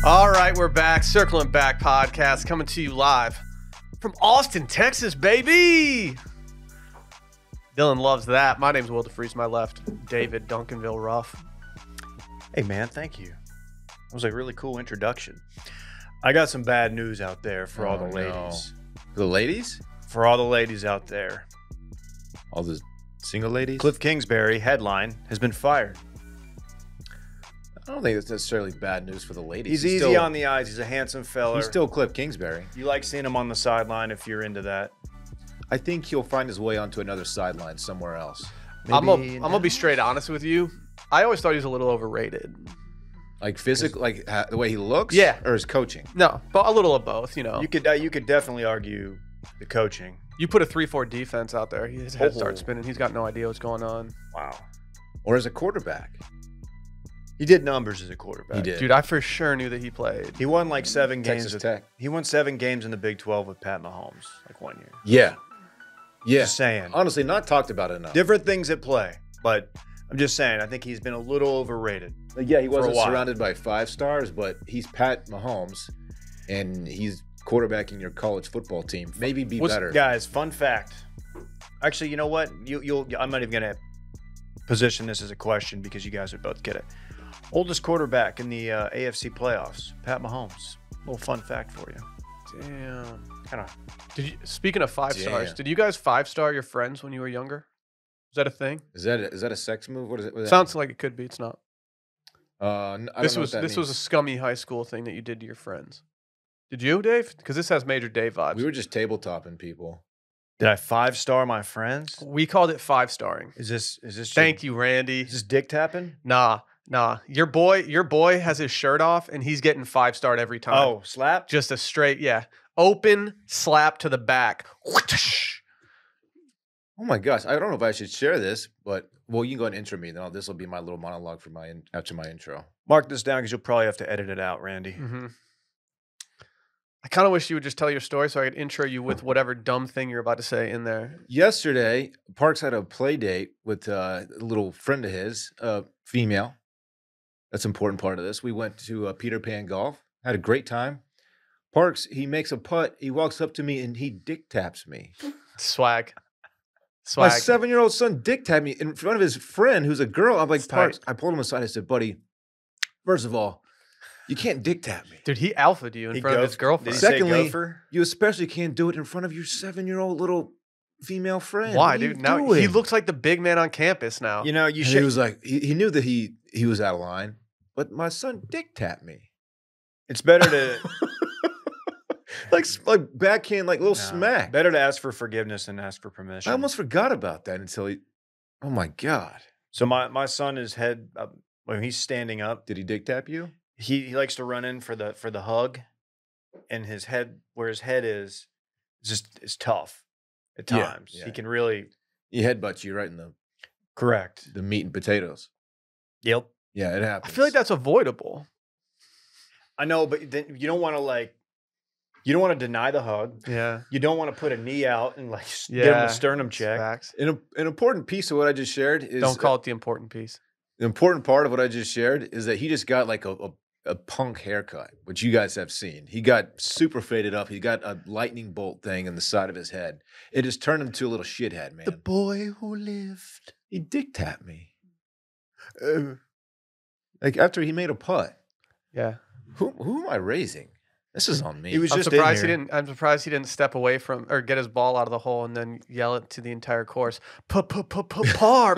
All right, we're back. Circling Back podcast coming to you live from Austin, Texas, baby. Dylan loves that. My name's Will DeFreeze, my left. David Duncanville Ruff. Hey, man, thank you. That was a really cool introduction. I got some bad news out there for all the ladies. For the ladies? For all the ladies out there. All the single ladies? Cliff Kingsbury, headline, has been fired. I don't think it's necessarily bad news for the ladies. He's easy on the eyes. He's a handsome fella. He's still Cliff Kingsbury. You like seeing him on the sideline if you're into that. I think he'll find his way onto another sideline somewhere else. I'm gonna be straight honest with you. I always thought he was a little overrated. Like physical, like the way he looks? Yeah. Or his coaching? No, but a little of both, you know. You could definitely argue the coaching. You put a 3-4 defense out there, his head starts spinning. He's got no idea what's going on. Wow. Or as a quarterback. He did numbers as a quarterback. He did. Dude, I for sure knew that he played. He won like 7 games. Texas Tech. He won 7 games in the Big 12 with Pat Mahomes, like 1 year. Yeah. Yeah. Just saying. Honestly, not talked about enough. Different things at play, but I'm just saying, I think he's been a little overrated. Yeah, he wasn't while. surrounded by 5 stars, but he's Pat Mahomes, and he's quarterbacking your college football team. Maybe be better. Guys, fun fact. Actually, you know what? I'm not even going to position this as a question because you guys would both get it. Oldest quarterback in the AFC playoffs, Pat Mahomes. Little fun fact for you. Damn. Kind of. Speaking of 5 stars, did you guys 5-star your friends when you were younger? Is that a thing? Is that a sex move? What is it? Sounds like it could be. It's not. This was a scummy high school thing that you did to your friends. Did you, Dave? Because this has Major Dave vibes. We were just tabletopping people. Did I 5-star my friends? We called it 5-starring. Is this? Thank you, Randy. Is this dick tapping? Nah. Your boy has his shirt off and he's getting 5-starred every time. Oh, slap? Just a straight, open slap to the back. Oh my gosh, I don't know if I should share this, but well, you can go ahead and intro me. Then this will be my little monologue for after my intro. Mark this down because you'll probably have to edit it out, Randy. Mm-hmm. I kind of wish you would just tell your story so I could intro you with whatever dumb thing you're about to say in there. Yesterday, Parks had a play date with a little friend of his, female. That's an important part of this. We went to Peter Pan Golf, had a great time. Parks, he makes a putt. He walks up to me and he dick taps me. Swag. My 7-year-old son dick tapped me in front of his friend who's a girl. I'm like, Parks, I pulled him aside. I said, buddy, first of all, you can't dick tap me. Dude, he alphaed you in front of his girlfriend. Secondly, you especially can't do it in front of your 7-year-old little female friend. Why, dude? Now he looks like the big man on campus now. You know, He was like, he knew that he was out of line, but my son dick tapped me. It's better to like backhand, like little smack. Better to ask for forgiveness than ask for permission. I almost forgot about that until he. Oh my god! So my son is when he's standing up. Did he dick tap you? He likes to run in for the hug, and his head where his head is tough at times. Yeah. He can really. He headbutts you right in the correct the meat and potatoes. Yep. Yeah, it happens. I feel like that's avoidable. I know, but then you don't want to you don't want to deny the hug. Yeah. You don't want to put a knee out and give him a sternum check. Facts. An important piece of what I just shared is don't call it the important piece. The important part of what I just shared is that he just got like a punk haircut, which you guys have seen. He got super faded up. He got a lightning bolt thing in the side of his head. It just turned him to a little shithead, man. The boy who lived. He dick tapped me. Like after he made a putt. Yeah. Who am I raising? This is on me. He was I'm just surprised he didn't. I'm surprised he didn't step away from or get his ball out of the hole and then yell it to the entire course. Par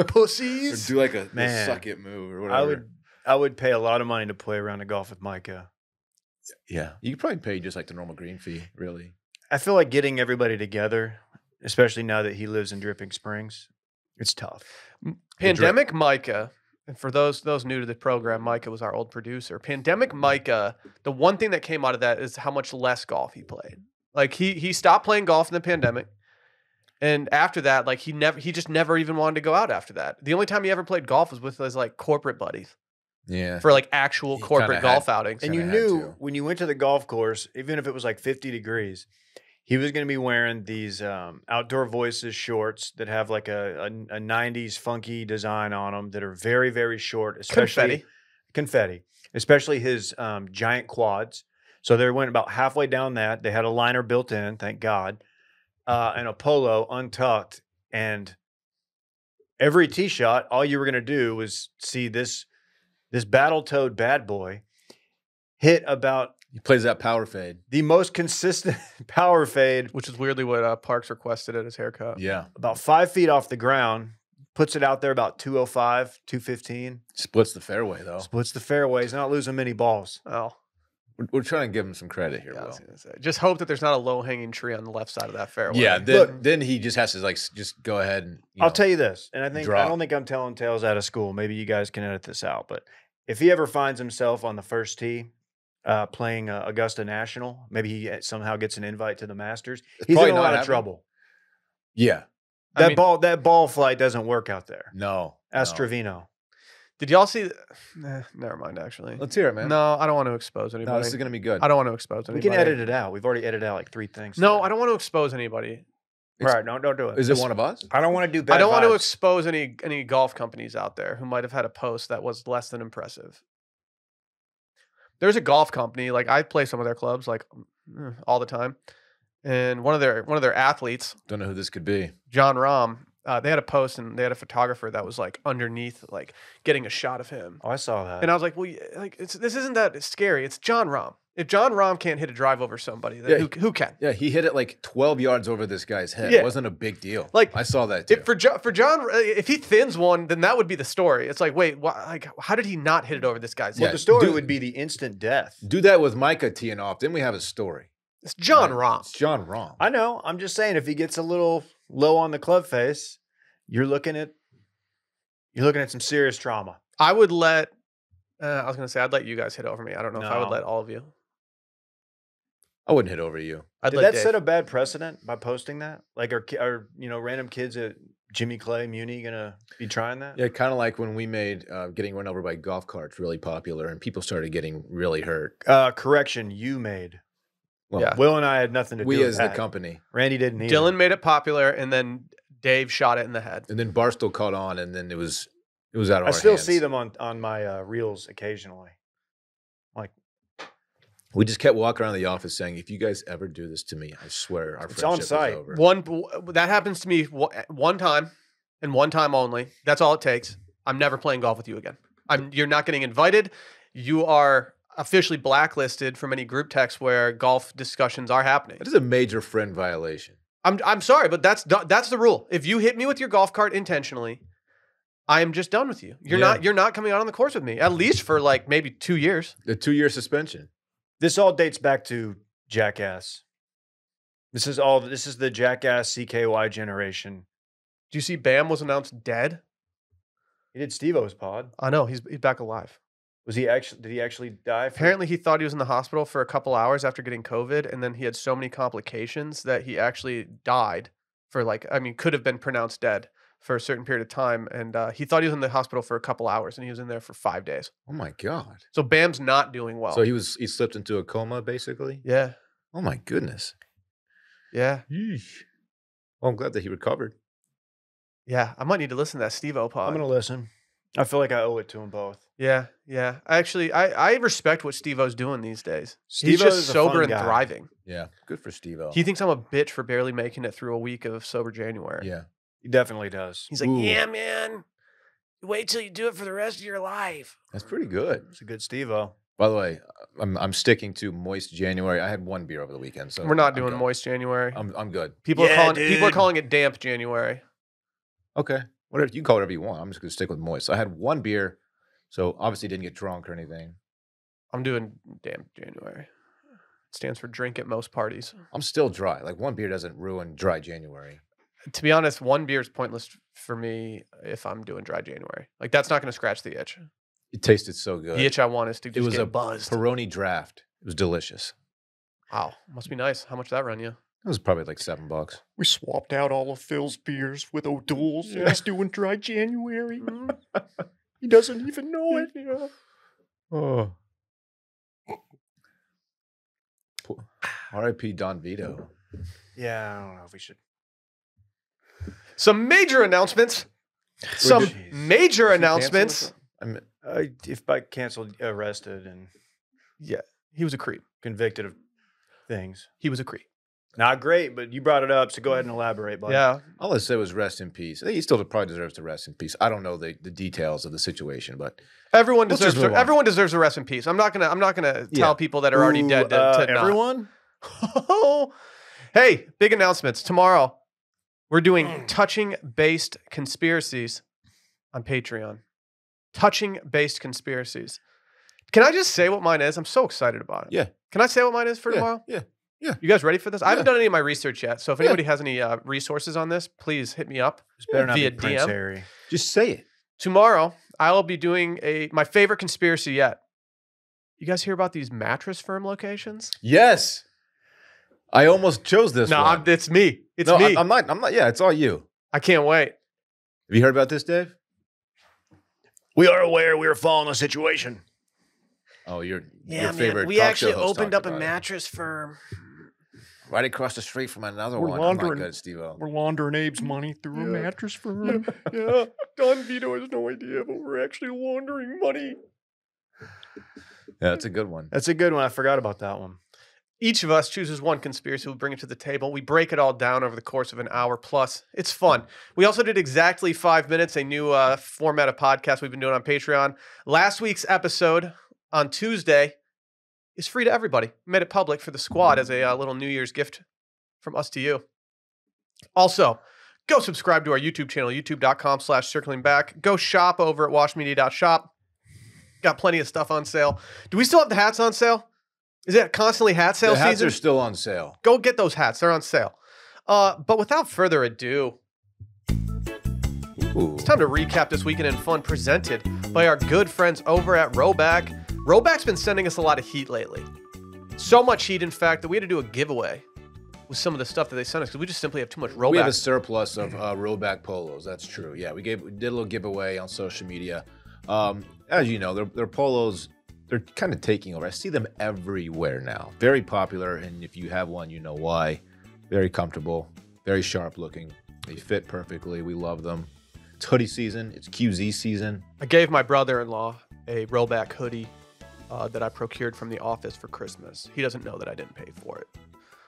pussies. Or do like a Man. suck it move or whatever. I would pay a lot of money to play around the golf with Micah. Yeah, you could probably pay just like the normal green fee. Really, I feel like getting everybody together, especially now that he lives in Dripping Springs, it's tough. Pandemic Micah. And for those new to the program, Micah was our old producer. Pandemic Micah, the one thing that came out of that is how much less golf he played. Like he stopped playing golf in the pandemic. And after that, like he just never even wanted to go out after that. The only time he ever played golf was with his like corporate buddies. Yeah. For like actual corporate golf outings. And you knew when you went to the golf course, even if it was like 50 degrees, he was going to be wearing these Outdoor Voices shorts that have like a 90s funky design on them that are very, very short, especially confetti, especially his giant quads. So they went about halfway down that. They had a liner built in, thank God, and a polo untucked. And every tee shot, all you were going to do was see this battle-toed bad boy hit about He plays that power fade. the most consistent power fade, Which is weirdly what Parks requested at his haircut. Yeah. about 5 feet off the ground, puts it out there about 205, 215. Splits the fairway, though. Splits the fairway. He's not losing many balls. Oh, We're trying to give him some credit here, yeah, I Will. was gonna say. Just hope that there's not a low-hanging tree on the left side of that fairway. Yeah, Look- then he just has to like just go ahead and I'll tell you this, and I drop. don't think I'm telling tales out of school. Maybe you guys can edit this out, but if he ever finds himself on the first tee playing Augusta National, maybe he somehow gets an invite to the Masters. He's probably in a not lot of happening. trouble. Yeah. I mean- That ball flight doesn't work out there. No. Ask no. Trevino. Did y'all see? Never mind. Actually, Let's hear it, man. no, I don't want to expose anybody. No, this is gonna be good. I don't want to expose We anybody. can edit it out. We've already edited out like 3 things. No, today. I don't want to expose anybody. All right, no, don't do it. Is it one of us? I don't want to do bad I don't want to vibes. expose any golf companies out there who might have had a post that was less than impressive. There's a golf company, like I play some of their clubs like all the time, and one of their athletes, Don't know who this could be. John Rahm, they had a post and they had a photographer that was like underneath, like getting a shot of him, Oh, I saw that. and I was like, well, like this isn't that scary. It's John Rahm. If John Rahm can't hit a drive over somebody, then Yeah, who can? Yeah, he hit it like 12 yards over this guy's head. Yeah. It wasn't a big deal. Like, I saw that too. If for John, if he thins one, then that would be the story. It's like, wait, like, how did he not hit it over this guy's Well, head? the story do- would be the instant death. Do that with Micah teeing off. Then we have a story. It's John Right? Rahm. It's John Rahm. I know. I'm just saying, if he gets a little low on the club face, you're looking at some serious trauma. I would let. I was gonna say I'd let you guys hit over me. I don't know if I would No. let all of you. I wouldn't hit over you. I'd Did let that set Dave. a bad precedent by posting that? Like, are random kids at Jimmy Clay Muni gonna be trying that? Yeah, kind of like when we made getting run over by golf carts really popular and people started getting really hurt. Correction, you made. Well, Yeah. Will and I had nothing to do we with as that. the company. Randy didn't either. Dylan made it popular, and then Dave shot it in the head. And then Barstool caught on and then it was out of I our still hands. see them on my reels occasionally. Like, We just kept walking around the office saying, if you guys ever do this to me, I swear our It's on friendship site. is over. That happens to me one time, and one time only. That's all it takes. I'm never playing golf with you again. You're not getting invited. You are officially blacklisted from any group text where golf discussions are happening. That is a major friend violation. I'm sorry, but that's the rule. If you hit me with your golf cart intentionally, I am just done with you. You're not coming out on the course with me, at least for like maybe 2 years. The 2-year suspension. this all dates back to Jackass. This is the Jackass CKY generation. Do you see Bam was announced dead? He did Steve-O's pod. I know he's back alive. Did he actually die? Apparently, he thought he was in the hospital for a couple hours after getting COVID, and then he had so many complications that he actually died for could have been pronounced dead for a certain period of time. And he thought he was in the hospital for a couple hours, and he was in there for 5 days. Oh my God. So Bam's not doing well. So he slipped into a coma basically? Yeah, Oh my goodness. yeah, Yeesh. Well, I'm glad that he recovered. yeah. I might need to listen to that Steve-O pod. I'm gonna listen. I feel like I owe it to them both. Yeah, yeah. Actually, I respect what Steve-O's doing these days. He's Steve-O just is a fun sober and guy. thriving. Yeah. Good for Steve-O. He thinks I'm a bitch for barely making it through a week of sober January. Yeah. He definitely does. He's like, Ooh. yeah, man. Wait till you do it for the rest of your life. That's pretty good. It's a good Steve-O. By the way, I'm sticking to moist January. I had one beer over the weekend, so We're not I'm doing good. moist January. I'm good. People Yeah, are dude. calling it damp January. Okay. Whatever you can call it whatever you want. I'm just gonna stick with moist. So I had one beer, so obviously didn't get drunk or anything. I'm doing damp January. It stands for drink at most parties. I'm still dry. Like one beer doesn't ruin dry January. To be honest, one beer is pointless for me if I'm doing dry January. Like that's not going to scratch the itch. It tasted so good. The itch I want is to It just was get a buzzed. Peroni draft. It was delicious. Wow, must be nice. How much did that run you? It was probably like $7. We swapped out all of Phil's beers with O'Doul's. And he's doing dry January. He doesn't even know it. Oh. R.I.P. Don Vito. Yeah, I don't know if we should. Some major announcements. Some Jeez. major Cancel announcements. this? I'm if by canceled, arrested, and Yeah, he was a creep. convicted of things. He was a creep. Not great, but you brought it up, so go ahead and elaborate, bud. Yeah. All I said was rest in peace. I think he still probably deserves to rest in peace. I don't know the details of the situation, but Everyone Let's just deserves. move on. Everyone deserves a rest in peace. I'm not gonna Yeah. tell people that are already dead to not. everyone. Hey, big announcements tomorrow. We're doing touching-based conspiracies on Patreon. Touching-based conspiracies. Can I just say what mine is? I'm so excited about it. yeah, Can I say what mine is for tomorrow? yeah. You guys ready for this? I haven't Yeah. done any of my research yet. So if anybody has any resources on this, please hit me up. This better not Via be Prince DM. Harry. Just say it. Tomorrow, I will be doing my favorite conspiracy yet. You guys hear about these mattress firm locations? Yes. I almost chose this No, one. it's me. It's no, me. I'm not. Yeah, it's all you. I can't wait. Have you heard about this, Dave? We are aware we are following the situation. Oh, your favorite we talk actually show host opened talked up a about it. mattress firm. Right across the street from another We're one. laundering- I'm not good, Steve-O. We're laundering Abe's money through a mattress firm. Yeah, Don Vito has no idea, but we're actually laundering money. Yeah, that's a good one. That's a good one. I forgot about that one. Each of us chooses one conspiracy. We'll bring it to the table. We break it all down over the course of an hour plus. It's fun. We also did exactly 5 minutes, a new format of podcast we've been doing on Patreon. Last week's episode on Tuesday is free to everybody. We made it public for the squad as a little New Year's gift from us to you. Also, go subscribe to our YouTube channel, youtube.com/circlingback. Go shop over at washmedia.shop. Got plenty of stuff on sale. Do we still have the hats on sale? Is it constantly hat sale The hats season? are still on sale. Go get those hats. They're on sale. But without further ado, Ooh. it's time to recap this weekend in fun presented by our good friends over at Roback. Roback's been sending us a lot of heat lately. So much heat, in fact, that we had to do a giveaway with some of the stuff that they sent us because we just simply have too much Roback. We have a surplus of Roback polos. That's true. Yeah, we did a little giveaway on social media. As you know, their polos, they're kind of taking over. I see them everywhere now. Very popular, and if you have one, you know why. Very comfortable, very sharp looking. They fit perfectly. We love them. It's hoodie season. It's QZ season. I gave my brother-in-law a Roback hoodie that I procured from the office for Christmas. He doesn't know that I didn't pay for it.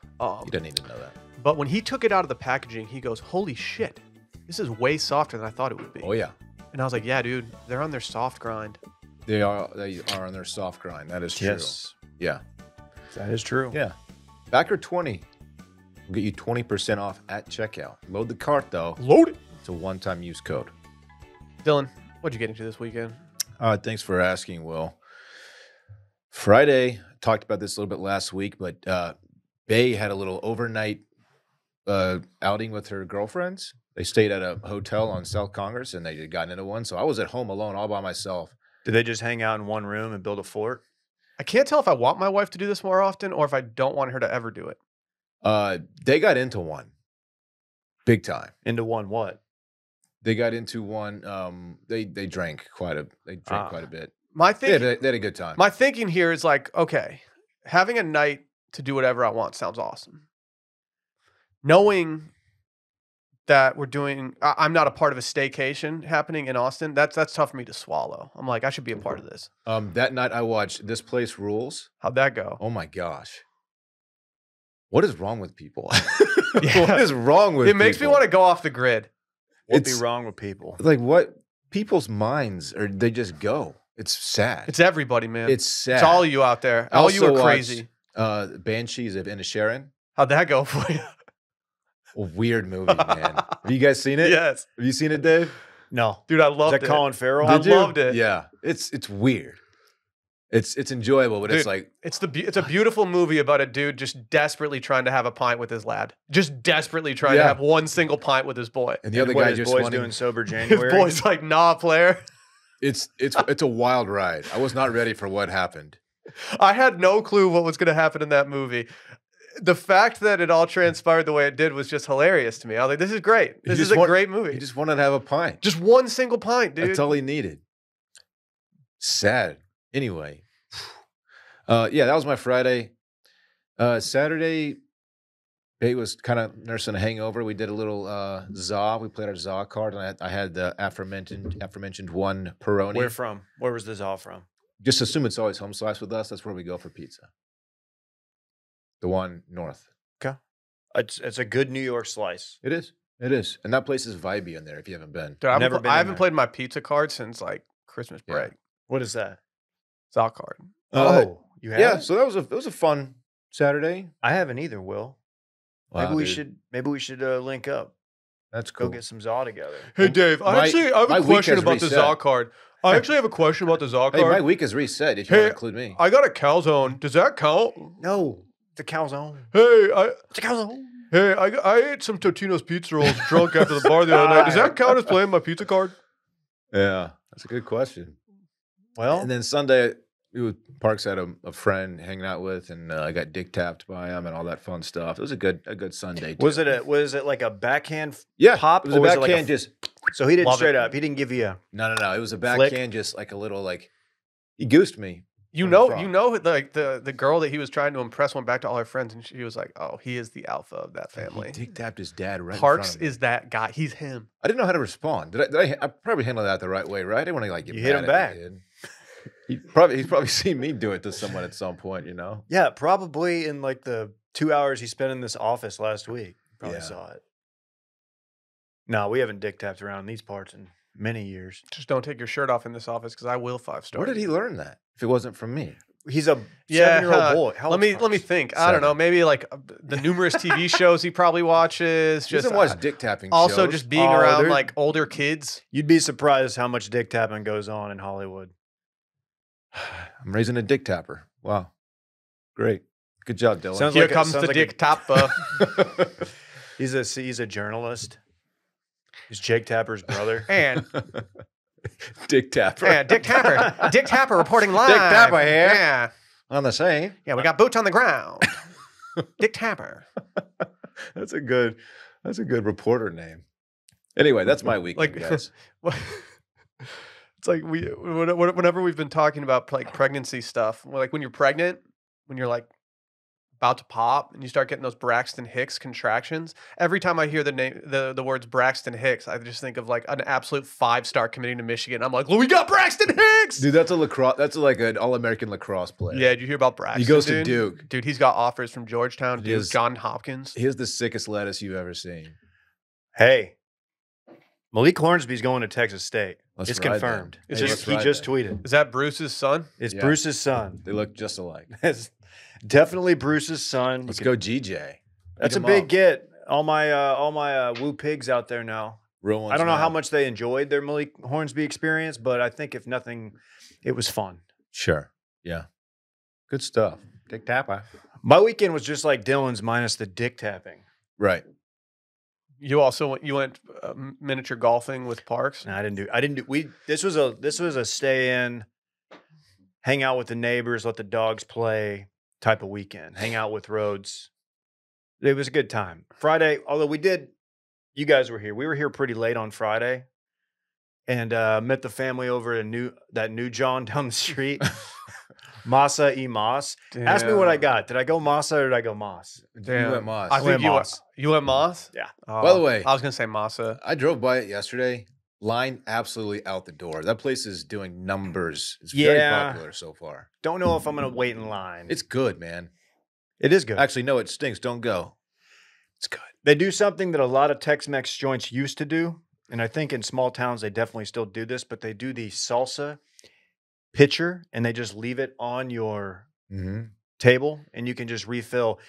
He doesn't even know that. But when he took it out of the packaging, he goes, "Holy shit, this is way softer than I thought it would be." Oh yeah, And I was like, "Yeah, dude, they're on their soft grind." they are on their soft grind. That is true. Yes, Yeah. that is true. Yeah. Backer 20 will get you 20% off at checkout. Load the cart though. Load it. It's a one-time use code. Dylan, what'd you get into this weekend? Thanks for asking, Will. Friday, talked about this a little bit last week, but Bay had a little overnight outing with her girlfriends. They stayed at a hotel on South Congress, and they had gotten into one. So I was at home alone all by myself. Did they just hang out in one room and build a fort? I can't tell if I want my wife to do this more often or if I don't want her to ever do it. They got into one big time. Into one what? They got into one. They drank quite a bit. My Yeah, thinking, they had a good time. my thinking here is like, okay, having a night to do whatever I want sounds awesome. Knowing that I'm not a part of a staycation happening in Austin, that's tough for me to swallow. I'm like, I should be a part of this. That night I watched This Place Rules. How'd that go? Oh my gosh. What is wrong with people? Yeah. What is wrong with It makes me people? want to go off the grid. What'd be It's- wrong with people? Like what people's minds are, they just go. It's sad. It's everybody, man. It's sad. It's all you out there. I All you also are crazy. watched, Banshees of Inisherin. How'd that go for you? A weird movie, man. Have you guys seen it? Yes. Have you seen it, Dave? No. Dude, I Is loved that it. Colin Farrell? I Did you? loved it. Yeah. It's weird. It's enjoyable, but Dude, it's like It's a beautiful movie about a dude just desperately trying to have a pint with his lad. Just desperately trying to Yeah. have one single pint with his boy. and the other What, guy his just boys wanting, doing sober His January. boy's like, nah, player. it's a wild ride. I was not ready for what happened. I had no clue what was going to happen in that movie. The fact that it all transpired the way it did was just hilarious to me. I was like, this is great. He This just is a want- great movie. He just wanted to have a pint. Just one single pint, dude. That's all he needed. Sad. Anyway. Yeah, that was my Friday. Saturday, Pate was kind of nursing a hangover. We did a little za. We played our za card, and I had the aforementioned one Peroni. Where from? Where was this all from? Just assume it's always home slice with us. That's where we go for pizza. The one north. Okay. It's a good New York slice. It is. It is. And that place is vibey in there if you haven't been. Dude, Never been I in haven't there. played my pizza card since like Christmas Yeah. break. What is that? Zal card. You have? Yeah, so it was a fun Saturday. I haven't either, Will. Wow, Maybe dude. we should link up. That's Go cool. get some Zaw together. Hey Dave, I have my a week question has about the reset. Zal card. I actually have a question about the Zal Hey, my card. week is reset if you Hey, want to include me. I got a calzone. Does that count? No, the calzone. Hey, It's a calzone. I ate some Totino's pizza rolls drunk after the bar the other night. Does that count as playing my pizza card? Yeah, that's a good question. Well, And then Sunday, Parks had a friend hanging out with, and I got dick tapped by him and all that fun stuff. It was a good Sunday. Too. was it like a backhand Yeah, pop? It was a or was it like backhand. Just so he didn't Love straight it. up. He didn't give you a. no. It was a Flick. backhand, just like a little like he goosed me. You On the know, front. like the girl that he was trying to impress went back to all her friends, and she was like, "Oh, he is the alpha of that family." He dick tapped his dad right. Parks in front of me. is that guy. He's him. I didn't know how to respond. I probably handled that the right way, right? I didn't want to like get You mad hit him at back. the kid. He's probably seen me do it to someone at some point, you know. Yeah, probably in like the 2 hours he spent in this office last week. Probably Yeah. saw it. No, we haven't dick tapped around these parts in many years. Just don't take your shirt off in this office because I will 5-star. Where did he learn that? If it wasn't from me, He's a Yeah, 7-year-old boy. How let old's me Parks? think. I don't know. 7. Maybe like the numerous TV shows he probably watches. he Just doesn't watch dick tapping. also shows. just being Oh, around there- like older kids. You'd be surprised how much dick tapping goes on in Hollywood. I'm raising a dick tapper. Wow, great, good job, Dylan. Sounds Here like a- comes sounds the like a- dick tapper. He's a journalist. He's Jake Tapper's brother. and dick tapper. Dick Tapper. Dick Tapper reporting live. Dick Tapper here. Yeah. On the same. Yeah, we got boots on the ground. Dick Tapper. That's a good reporter name. Anyway, that's my weekend, Like- guys. It's like whenever we've been talking about like pregnancy stuff, like when you're pregnant, when you're like about to pop and you start getting those Braxton Hicks contractions, every time I hear the words Braxton Hicks, I just think of like an absolute 5-star committing to Michigan. I'm like, we got Braxton Hicks. Dude, that's a lacrosse. That's like an all-American lacrosse player. Yeah, did you hear about Braxton? He goes to dude? Duke. Dude, he's got offers from Georgetown, He Duke, is- John Hopkins. He has the sickest lettuce you've ever seen. Hey, Malik Hornsby's going to Texas State. Let's It's ride then. confirmed. It's Hey, just- let's He ride just then. tweeted. Is that Bruce's son? It's Yeah. Bruce's son. They look just alike. It's definitely Bruce's son. Let's You go, could- GJ. That's a Beat 'em big up. get. All my woo pigs out there now. Real ones. I don't know now. how much they enjoyed their Malik Hornsby experience, but I think if nothing, it was fun. Sure. Yeah. Good stuff. Dick tapper. My weekend was just like Dylan's minus the dick tapping. Right. You went miniature golfing with Parks. No, I didn't do. This was a stay in, hang out with the neighbors, let the dogs play type of weekend. Hang out with Rhodes. It was a good time. Friday, although you guys were here. We were here pretty late on Friday, and met the family over at that new John down the street, Masa E Moss. Ask me what I got. Did I go Masa or did I go Moss? Damn. You went Moss. I went think Moss. you went Moss. Yeah. Oh, By the way- I was gonna say Massa. I drove by it yesterday. Line absolutely out the door. That place is doing numbers. It's very Yeah. popular so far. Don't know if I'm gonna wait in line. It's good, man. It is good. Actually, no, it stinks. Don't go. It's good. They do something that a lot of Tex-Mex joints used to do, and I think in small towns they definitely still do this, but they do the salsa pitcher and they just leave it on your Mm-hmm. table and you can just refill.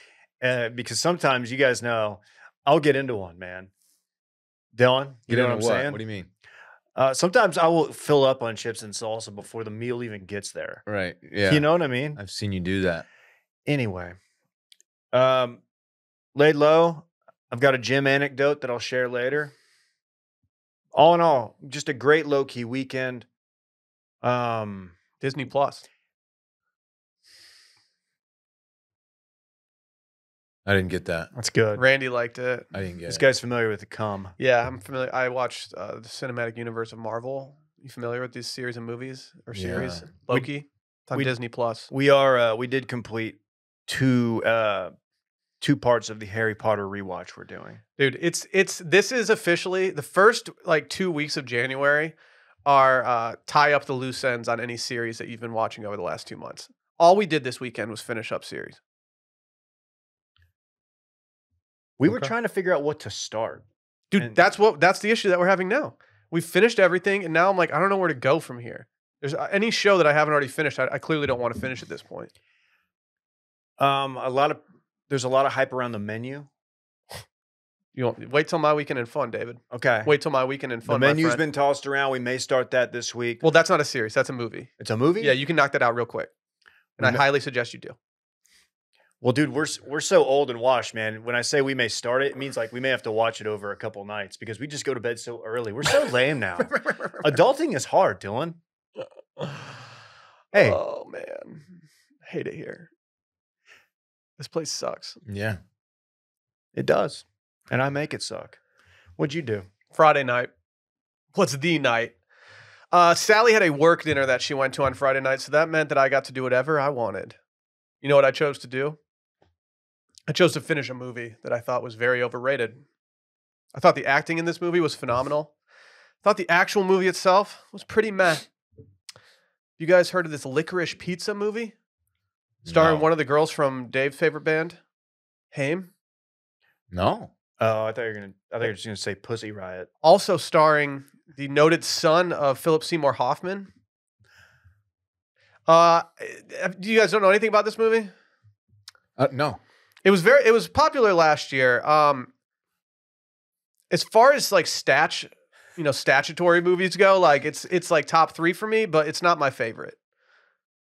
Because sometimes you guys know, I'll get into one, man. Dylan, you know what I'm saying? What do you mean? Sometimes I will fill up on chips and salsa before the meal even gets there. Right. Yeah. You know what I mean? I've seen you do that. Anyway, laid low. I've got a gym anecdote that I'll share later. All in all, just a great low key weekend. Disney Plus. I didn't get that. That's good. Randy liked it. I didn't get This it. guy's familiar with the cum. Yeah, I'm familiar. I watched the cinematic universe of Marvel. You familiar with this series of movies or series? Yeah. Loki. It's on we- Disney Plus. We did complete 2 2 parts of the Harry Potter rewatch we're doing. Dude, this is officially the first like 2 weeks of January are tie up the loose ends on any series that you've been watching over the last 2 months. All we did this weekend was finish up series. We were trying to figure out what to start. Dude, that's the issue that we're having now. We've finished everything, and now I'm like, I don't know where to go from here. There's any show that I haven't already finished. I clearly don't want to finish at this point. There's a lot of hype around the menu. You don't wait till my weekend in fun, David. Okay. Wait till my weekend in fun. The menu's been tossed around. We may start that this week. Well, that's not a series. That's a movie. It's a movie? Yeah, you can knock that out real quick. And I highly suggest you do. Well, dude, we're so old and washed, man. When I say we may start it, it means like we may have to watch it over a couple nights because we just go to bed so early. We're so lame now. Adulting is hard, Dylan. Hey. Oh, man. Hate it here. This place sucks. Yeah. It does. And I make it suck. What'd you do? Friday night. What's the night? Sally had a work dinner that she went to on Friday night, so that meant that I got to do whatever I wanted. You know what I chose to do? I chose to finish a movie that I thought was very overrated. I thought the acting in this movie was phenomenal. I thought the actual movie itself was pretty meh. You guys heard of this Licorice Pizza movie? Starring one of the girls from Dave's favorite band, Haim? No. Oh, I thought you were just gonna say Pussy Riot. Also starring the noted son of Philip Seymour Hoffman. You guys don't know anything about this movie? No. It was popular last year. As far as like statutory movies go, like it's like top 3 for me, but it's not my favorite.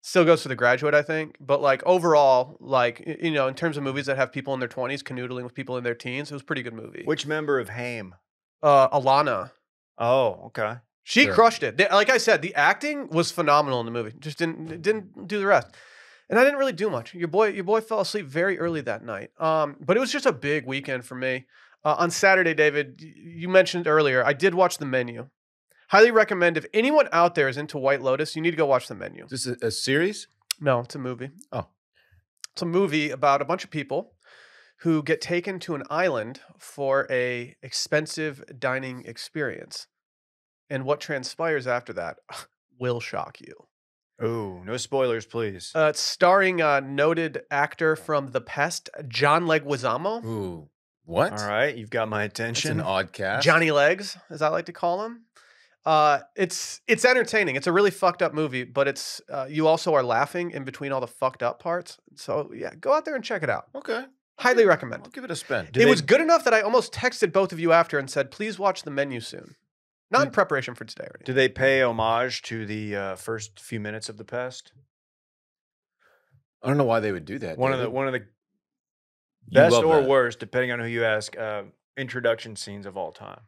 Still goes for The Graduate, I think. But like overall, like, in terms of movies that have people in their 20s canoodling with people in their teens, it was a pretty good movie. Which member of Haim? Alana. Oh, okay. She crushed it. Like I said, the acting was phenomenal in the movie. Just didn't do the rest. And I didn't really do much. Your boy fell asleep very early that night. But it was just a big weekend for me. On Saturday, David, you mentioned earlier, I did watch The Menu. Highly recommend. If anyone out there is into White Lotus, you need to go watch The Menu. Is this a series? No, it's a movie. Oh. It's a movie about a bunch of people who get taken to an island for a expensive dining experience. And what transpires after that will shock you. Oh, no spoilers, please. It's starring noted actor from The Pest, John Leguizamo. Ooh, what? All right, you've got my attention. It's an odd cast. Johnny Legs, as I like to call him. It's entertaining. It's a really fucked up movie, but it's you also are laughing in between all the fucked up parts. So yeah, go out there and check it out. Okay. Highly recommend. I'll give it a spin. It was good enough that I almost texted both of you after and said, please watch The Menu soon. Not in preparation for today. Do they pay homage to the first few minutes of The Pest? I don't know why they would do that. One of the best or worst, depending on who you ask, introduction scenes of all time.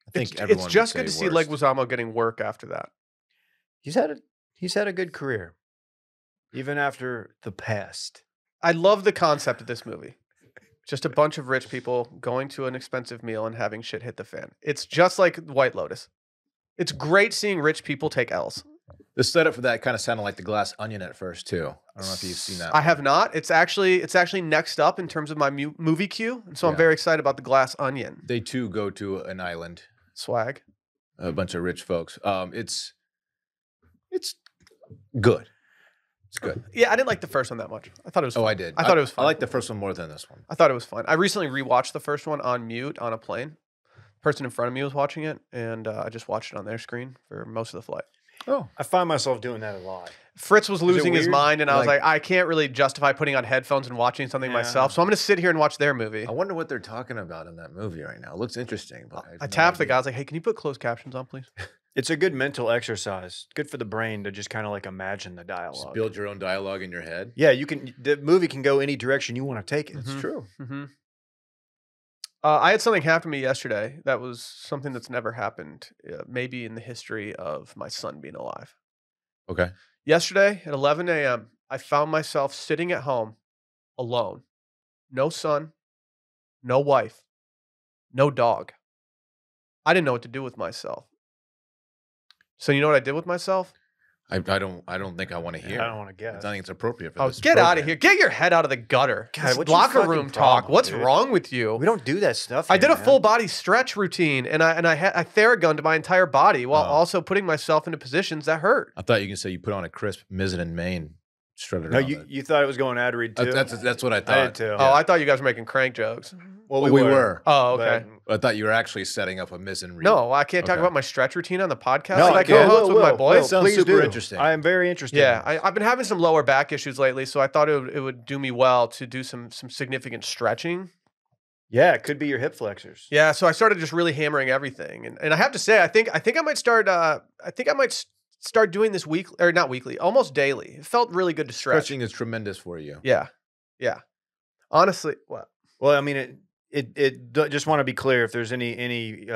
I think it's just good to see Leguizamo getting work after that. He's had a good career, even after The Pest. I love the concept of this movie. Just a bunch of rich people going to an expensive meal and having shit hit the fan. It's just like White Lotus. It's great seeing rich people take L's. The setup for that kind of sounded like The Glass Onion at first too. I don't know if you've seen that. I have not. It's actually next up in terms of my movie queue, and so I'm very excited about The Glass Onion. They too go to an island. Swag. A bunch of rich folks. It's good. It's good. Yeah, I didn't like the first one that much. I thought it was fun. Oh, I did. I thought it was fun. I liked the first one more than this one. I thought it was fun. I recently rewatched the first one on mute on a plane. The person in front of me was watching it, and I just watched it on their screen for most of the flight. Oh, I find myself doing that a lot. Fritz was losing his mind, and I was like, I can't really justify putting on headphones and watching something myself, so I'm going to sit here and watch their movie. I wonder what they're talking about in that movie right now. It looks interesting. But I tapped the guy. I was like, hey, can you put closed captions on, please? It's a good mental exercise. Good for the brain to just kind of like imagine the dialogue. Just build your own dialogue in your head. Yeah, you can. The movie can go any direction you want to take it. It's true. Mm-hmm. I had something happen to me yesterday that was something that's never happened, maybe in the history of my son being alive. Okay. Yesterday at 11 a.m., I found myself sitting at home alone. No son, no wife, no dog. I didn't know what to do with myself. So you know what I did with myself? I don't think I want to hear. I don't want to guess. I think it's appropriate for Oh, this. get out of program. here. Get your head out of the gutter. God, This what's your locker fucking room problem, talk. What's dude? wrong with you? We don't do that stuff. I here, did a man. full body stretch routine and I Theragunned my entire body while Oh. also putting myself into positions that hurt. I thought you could say you put on a crisp Mizzen and Maine, strutted No, around you, it. you thought it was going ad read too. That's what I thought. I did too. Oh, I thought you guys were making crank jokes. Well, we were. Oh, okay. but- I thought you were actually setting up a Mizzen read. No, I can't talk Okay. about my stretch routine on the podcast. No, that I I co-host with my will. boys. Sounds Please super do. interesting. I am very interested. Yeah, I've been having some lower back issues lately, so I thought it would do me well to do some significant stretching. Yeah, it could be your hip flexors. Yeah, so I started just really hammering everything, and I have to say, I think I might start. Start doing this not weekly, almost daily. It felt really good to stretch. Stretching is tremendous for you. Yeah. Honestly, what? Well, I mean, just want to be clear. If there's any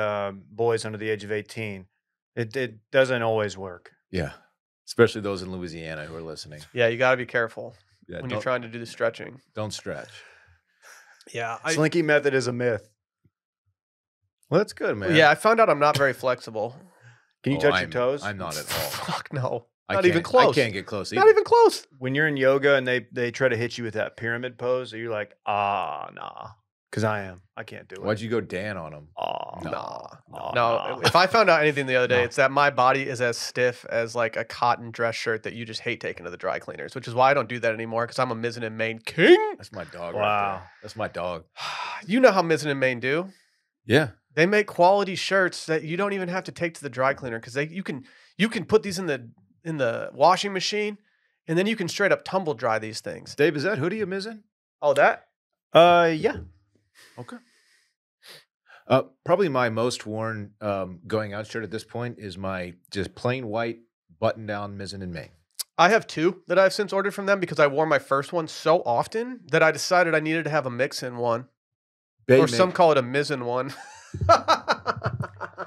boys under the age of 18, it doesn't always work. Yeah. Especially those in Louisiana who are listening. Yeah, you got to be careful Yeah, when you're trying to do the stretching. don't stretch. Yeah, Slinky method is a myth. Well, that's good, man. I found out I'm not very flexible. Can you Oh, touch your I'm- toes? I'm not at all. Fuck no, I not can't- even close. I can't get close. Not either. even close. When you're in yoga and they try to hit you with that pyramid pose, you're like, nah. Because I am. I can't do it. Why'd you go Dan on them? Nah. Nah. No, if I found out anything the other day, No. it's that my body is as stiff as like a cotton dress shirt that you just hate taking to the dry cleaners, which is why I don't do that anymore because I'm a Mizzen and Maine king. That's my dog. Wow. Right there. That's my dog. You know how Mizzen and Maine do. Yeah. They make quality shirts that you don't even have to take to the dry cleaner because you can put these in the washing machine and then you can straight up tumble dry these things. Dave, is that hoodie a Mizzen? Oh, that? Yeah. Okay. Probably my most worn going out shirt at this point is my just plain white button down Mizzen and Maine. I have two that I've since ordered from them because I wore my first one so often that I decided I needed to have a mix in one. Bay Or some call it a mizzen one.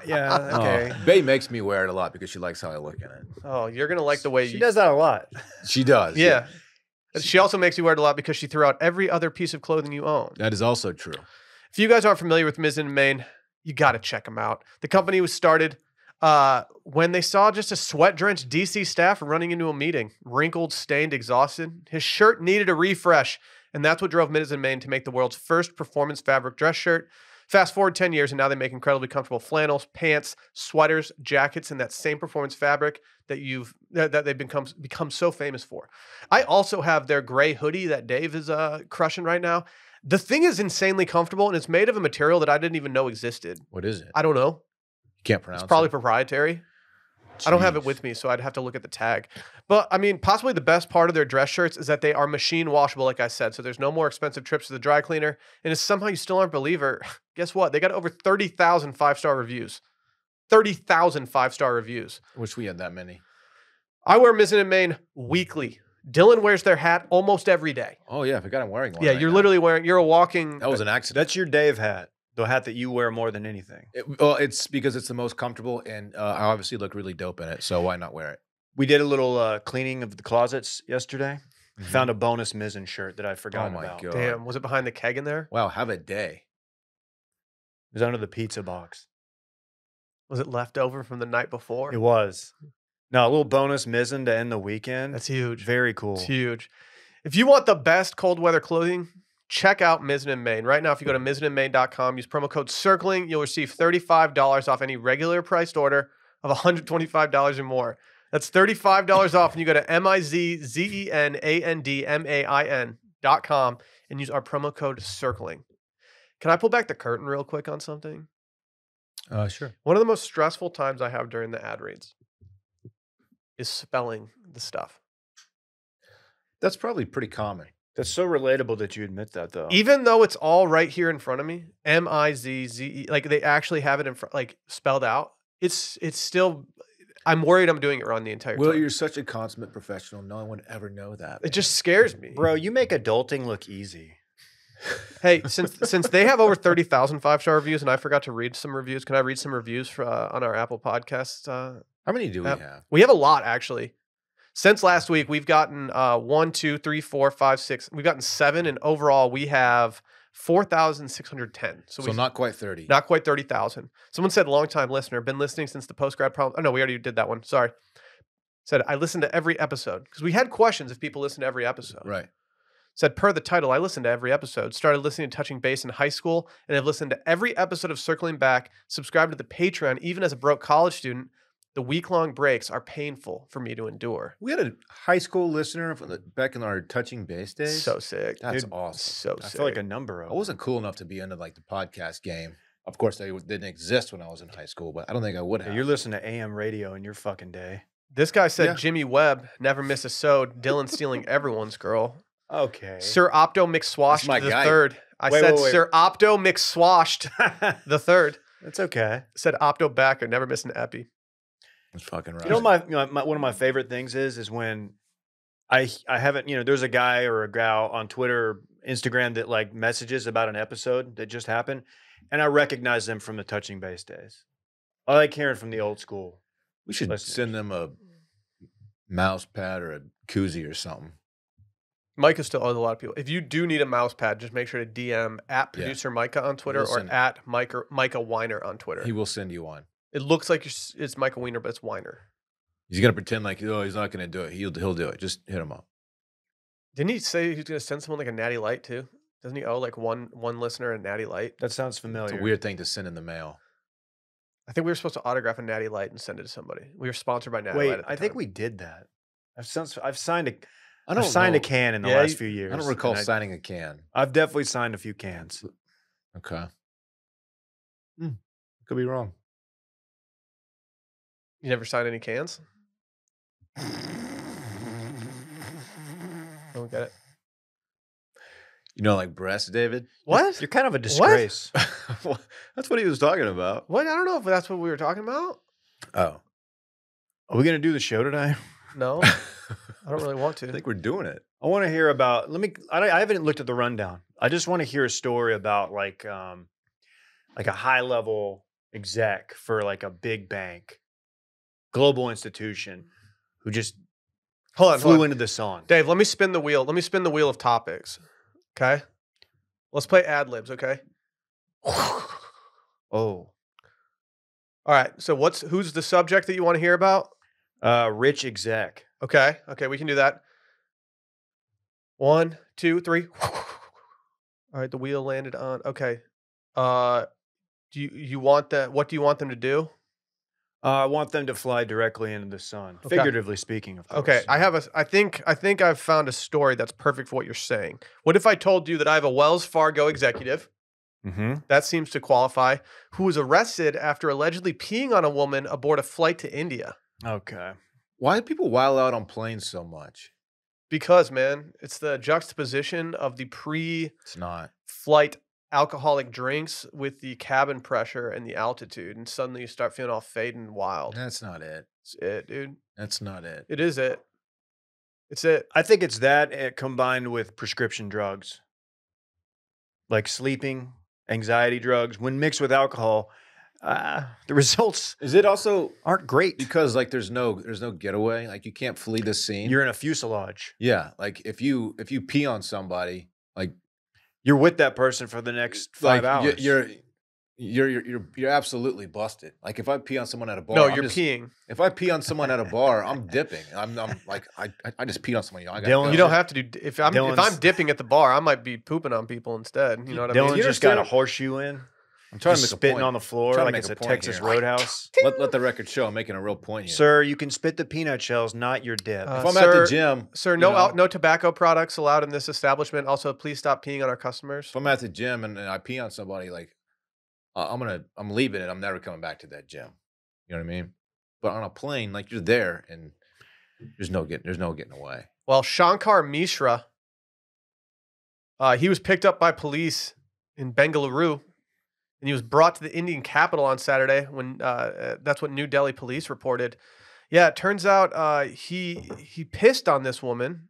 Yeah. Okay. Bay makes me wear it a lot because she likes how I look in it. Oh, you're going to like the way She you... does that a lot. She does. Yeah. She also makes you wear it a lot because she threw out every other piece of clothing you own. That is also true. If you guys aren't familiar with Mizzen and Maine, you got to check them out. The company was started when they saw just a sweat-drenched DC staff running into a meeting, wrinkled, stained, exhausted. His shirt needed a refresh, and that's what drove Mizzen and Maine to make the world's first performance fabric dress shirt. Fast forward 10 years, and now they make incredibly comfortable flannels, pants, sweaters, jackets, and that same performance fabric that they've become so famous for. I also have their gray hoodie that Dave is crushing right now. The thing is insanely comfortable, and it's made of a material that I didn't even know existed. What is it? I don't know. You can't pronounce It's probably it. proprietary. I don't have it Jeez. with me, so I'd have to look at the tag. But I mean, possibly the best part of their dress shirts is that they are machine washable, like I said. So there's no more expensive trips to the dry cleaner. And if somehow you still aren't a believer, guess what? They got over 30,000 5-star reviews. 30,000 5-star reviews. Wish we had that many. I wear Mizzen and Maine weekly. Dylan wears their hat almost every day. Oh yeah, I forgot I'm wearing one. Yeah, right you're now. literally you're a walking. That was an accident. That's your Dave hat. The hat that you wear more than anything. Well, it's because it's the most comfortable, and I obviously look really dope in it. So why not wear it? We did a little cleaning of the closets yesterday. Mhm. Found a bonus Mizzen shirt that I forgot Oh my about. God. Damn, was it behind the keg in there? Wow, have a day. It was under the pizza box. Was it left over from the night before? It was. No, a little bonus Mizzen to end the weekend. That's huge. Very cool. It's huge. If you want the best cold weather clothing, check out Mizzen and Maine. Right now, if you go to mizzenandmaine.com, use promo code CIRCLING, you'll receive $35 off any regular priced order of $125 or more. That's $35 off when you go to mizzenandmain.com and use our promo code CIRCLING. Can I pull back the curtain real quick on something? Sure. One of the most stressful times I have during the ad reads is spelling the stuff. That's probably pretty common. That's so relatable that you admit that, though. Even though it's all right here in front of me, M-I-Z-Z-E, like they actually have it in front, like spelled out. It's still, I'm worried I'm doing it wrong the entire Will, time. you're such a consummate professional. No one would ever know that. It just scares me. Bro, you make adulting look easy. Hey, since they have over 30,000 5-star reviews, and I forgot to read some reviews, can I read some reviews for, on our Apple Podcasts? How many do we Yep. have? We have a lot, actually. Since last week, we've gotten 1, 2, 3, 4, 5, 6. We've gotten 7, and overall, we have 4,610. So we not quite 30. not quite 30,000. Someone said, long-time listener, been listening since the post-grad problem. Oh, no, we already did that one. Sorry. Said, I listened to every episode. Because we had questions if people listen to every episode. Right. Said, per the title, I listened to every episode. Started listening to Touching Base in high school and have listened to every episode of Circling Back. Subscribed to the Patreon, even as a broke college student. The week-long breaks are painful for me to endure. We had a high school listener back in our Touching Base days. So sick. That's Dude, awesome. So I sick. feel like a number of I wasn't cool enough to be into like the podcast game. Of course, they didn't exist when I was in high school, but I don't think I would have. Yeah, you're listening to AM radio in your fucking day. This guy said Yeah. Jimmy Webb, never miss a sode. Dylan stealing everyone's girl. Okay. Sir Opto McSwashed my the guy. third. I Wait, said wait, wait. Sir Opto McSwashed the third. That's okay. Said Opto Backer, never miss an epi. That's fucking right. You know, one of my favorite things is when I haven't, there's a guy or a gal on Twitter or Instagram that like messages about an episode that just happened, and I recognize them from the Touching Base days. I like hearing from the old school. we should listeners. send them a mouse pad or a koozie or something. Micah still owes a lot of people. If you do need a mouse pad, just make sure to DM at producer Micah on Twitter or Listen. at Micah Weiner on Twitter. He will send you one. It looks like it's Micah Weiner, but it's Weiner. He's gonna pretend like, oh, he's not gonna do it. He'll do it. Just hit him up. Didn't he say he's going to send someone like a Natty Light too? Doesn't he owe like one listener a Natty Light? That sounds It's familiar. a weird thing to send in the mail. I think we were supposed to autograph a Natty Light and send it to somebody. We were sponsored by Natty Wait, Light. At the I think time. we did that. I've signed a I I've don't signed know. a can in the Yeah, last you- few years. I don't recall and signing a can. I've definitely signed a few cans. Okay. Could be wrong. You never signed any cans? Don't get it. You know, like breasts, David? What? You're kind of a disgrace. That's what he was talking about. What? I don't know if that's what we were talking about. Oh. Are we gonna do the show today? No, I don't really want I to. think we're doing it. I want to hear about. I haven't looked at the rundown. I just want to hear a story about like a high level exec for like a big bank, global institution, who just Hold on, flew into the sun. Dave, let me spin the wheel. Let me spin the wheel of topics. Okay. Let's play ad libs. Okay. Oh, All right. So who's the subject that you want to hear about? rich exec. Okay. Okay. We can do that. 1, 2, 3. All right. The wheel landed on. Okay. Do you want that? What do you want them to do? I want them to fly directly into the sun, Okay. figuratively speaking, of course. Okay. I think I've found a story that's perfect for what you're saying. What if I told you that I have a Wells Fargo executive? Mm-hmm. That seems to qualify. Who was arrested after allegedly peeing on a woman aboard a flight to India? Okay. Why do people wild out on planes so much? Because, man, it's the juxtaposition of the pre-flight It's not. alcoholic drinks with the cabin pressure and the altitude, and suddenly you start feeling all faded and wild. That's not it. It's it, dude. That's not it. It is it. It's it. I think it's that combined with prescription drugs, like sleeping, anxiety drugs. When mixed with alcohol, the results Is it also aren't great. because like there's no getaway? Like you can't flee the scene. You're in a fuselage. Yeah. Like if you pee on somebody, like You're with that person for the next 5 hours. You're absolutely busted. Like if I pee on someone at a bar, No, I'm you're just- peeing. If I pee on someone at a bar, I'm dipping. I'm like I just peed on someone. I gotta Dylan, go. You don't have to do. If I'm Dylan's- dipping at the bar, I might be pooping on people instead. You know what I Dylan mean? You just got a understand- horseshoe in. I'm trying to Just make a spitting point. on the floor Trying to like make it's a a point Texas here. Roadhouse. Let the record show I'm making a real point here. Sir, you can spit the peanut shells, not your dip. if I'm at the gym, Sir, you no know, no tobacco products allowed in this establishment. Also, please stop peeing on our customers. if I'm at the gym and I pee on somebody, like I'm leaving it. I'm never coming back to that gym. You know what I mean? But on a plane, like you're there and there's no getting away. Well, Shankar Mishra, he was picked up by police in Bengaluru, and he was brought to the Indian capital on Saturday. When that's what New Delhi police reported. Yeah, it turns out he pissed on this woman.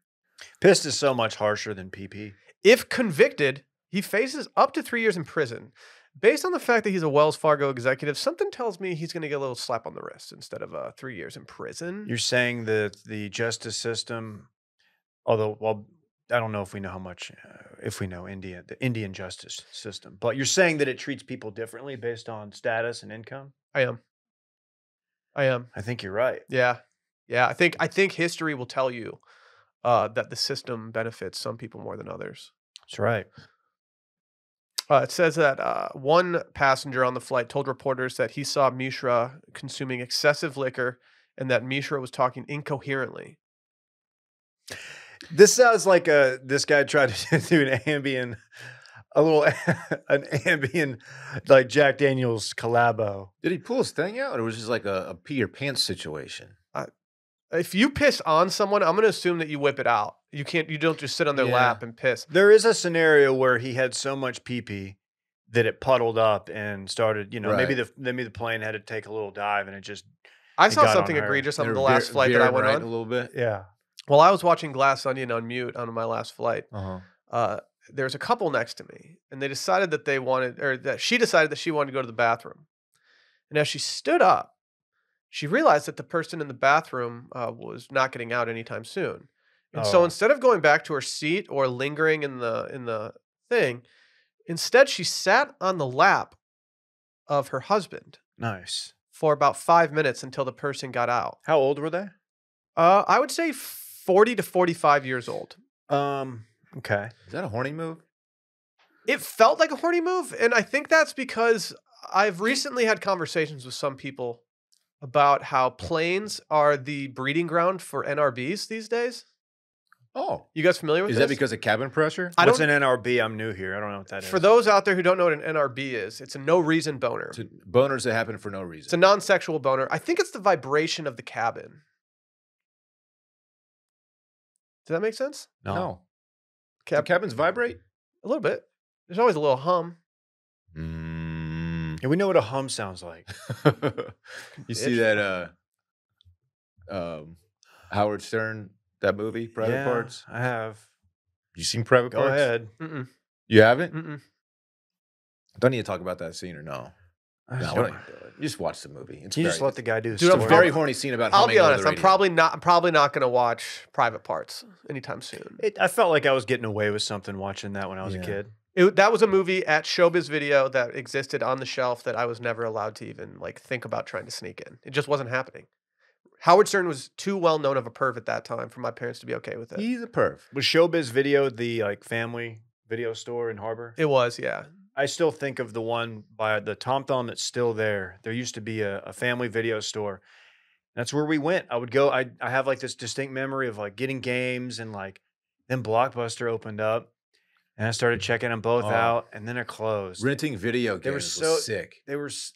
Pissed is so much harsher than PP. If convicted, he faces up to 3 years in prison. Based on the fact that he's a Wells Fargo executive, something tells me he's going to get a little slap on the wrist instead of 3 years in prison. You're saying that the justice system, although, well, I don't know if we know how much, if we know the Indian justice system, but you're saying that it treats people differently based on status and income? I am. I think you're right. Yeah. Yeah, I think history will tell you that the system benefits some people more than others. That's right. It says that one passenger on the flight told reporters that he saw Mishra consuming excessive liquor and that Mishra was talking incoherently. This sounds like this guy tried to do an Ambien, an Ambien like Jack Daniels collabo. Did he pull his thing out, or was it just like a pee your pants situation? If you piss on someone, I'm going to assume that you whip it out. You don't just sit on their lap and piss. There is a scenario where he had so much pee-pee that it puddled up and started, maybe the plane had to take a little dive and I saw something egregious on the last flight that I went on. A little bit. Yeah. Well, I was watching Glass Onion on mute on my last flight. There was a couple next to me, and they decided that she decided that she wanted to go to the bathroom. And as she stood up, she realized that the person in the bathroom was not getting out anytime soon. And so instead of going back to her seat or lingering in the thing, instead she sat on the lap of her husband. Nice. For about 5 minutes until the person got out. How old were they? I would say 40 to 45 years old. Okay. Is that a horny move? It felt like a horny move, and I think that's because I've recently had conversations with some people about how planes are the breeding ground for NRBs these days. Oh. You guys familiar with this? Is that because of cabin pressure? What's an NRB? I'm new here. I don't know what that is. For those out there who don't know what an NRB is, it's a no-reason boner. It's boners that happen for no reason. It's a non-sexual boner. I think it's the vibration of the cabin. Does that make sense? No. Do cabins vibrate? A little bit. There's always a little hum. Yeah, we know what a hum sounds like. You see that Howard Stern, that movie, Private Parts? I have. You seen Private Parts? Go ahead. Mm-mm. You haven't? Mm-mm. Don't need to talk about that scene or no? No, we don't don't do need to do it. You just watch the movie. Can you just let the guy do his Dude, story? It's a very horny scene about I'll humming be over honest. the I'm radio. probably not going to watch Private Parts anytime soon. I felt like I was getting away with something watching that when I was a kid. That was a movie at Showbiz Video that existed on the shelf that I was never allowed to even think about trying to sneak in. It just wasn't happening. Howard Stern was too well known of a perv at that time for my parents to be okay with it. He's a perv. Was Showbiz Video the family video store in Harbor? It was, yeah. I still think of the one by the Tom Thumb that's still there. There used to be a family video store. That's where we went. I would go. I have this distinct memory of getting games and then Blockbuster opened up and I started checking them both out and then it closed. Renting video games was sick. It was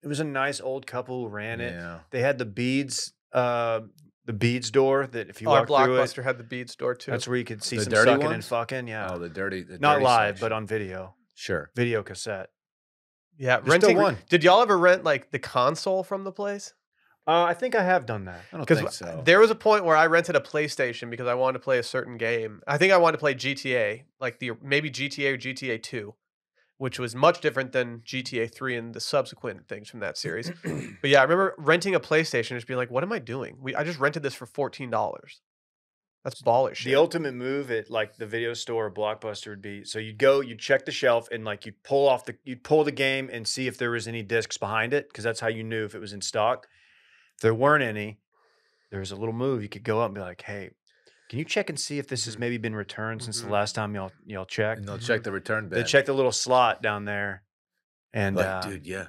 a nice old couple who ran it. Yeah. They had the Beads door that if you walk through it. Blockbuster had the Beads door too. That's where you could see The some dirty sucking ones? and fucking. Yeah. Oh, the dirty Not live, section. but on video. Sure. Video cassette. Yeah, There's still renting. one. Did y'all ever rent the console from the place? I think I have done that. I don't think so. There was a point where I rented a PlayStation because I wanted to play a certain game. I think I wanted to play GTA, maybe GTA or GTA 2, which was much different than GTA 3 and the subsequent things from that series. But yeah, I remember renting a PlayStation and just being like, what am I doing? I just rented this for $14. That's baller shit. The ultimate move at the video store or Blockbuster would be you'd check the shelf and you'd pull the game and see if there was any discs behind it because that's how you knew if it was in stock. If there weren't any, there was a little move you could go up and be like, "Hey, can you check and see if this has maybe been returned since the last time y'all checked?" And they'll check the return bin. They check the little slot down there, and dude, yeah,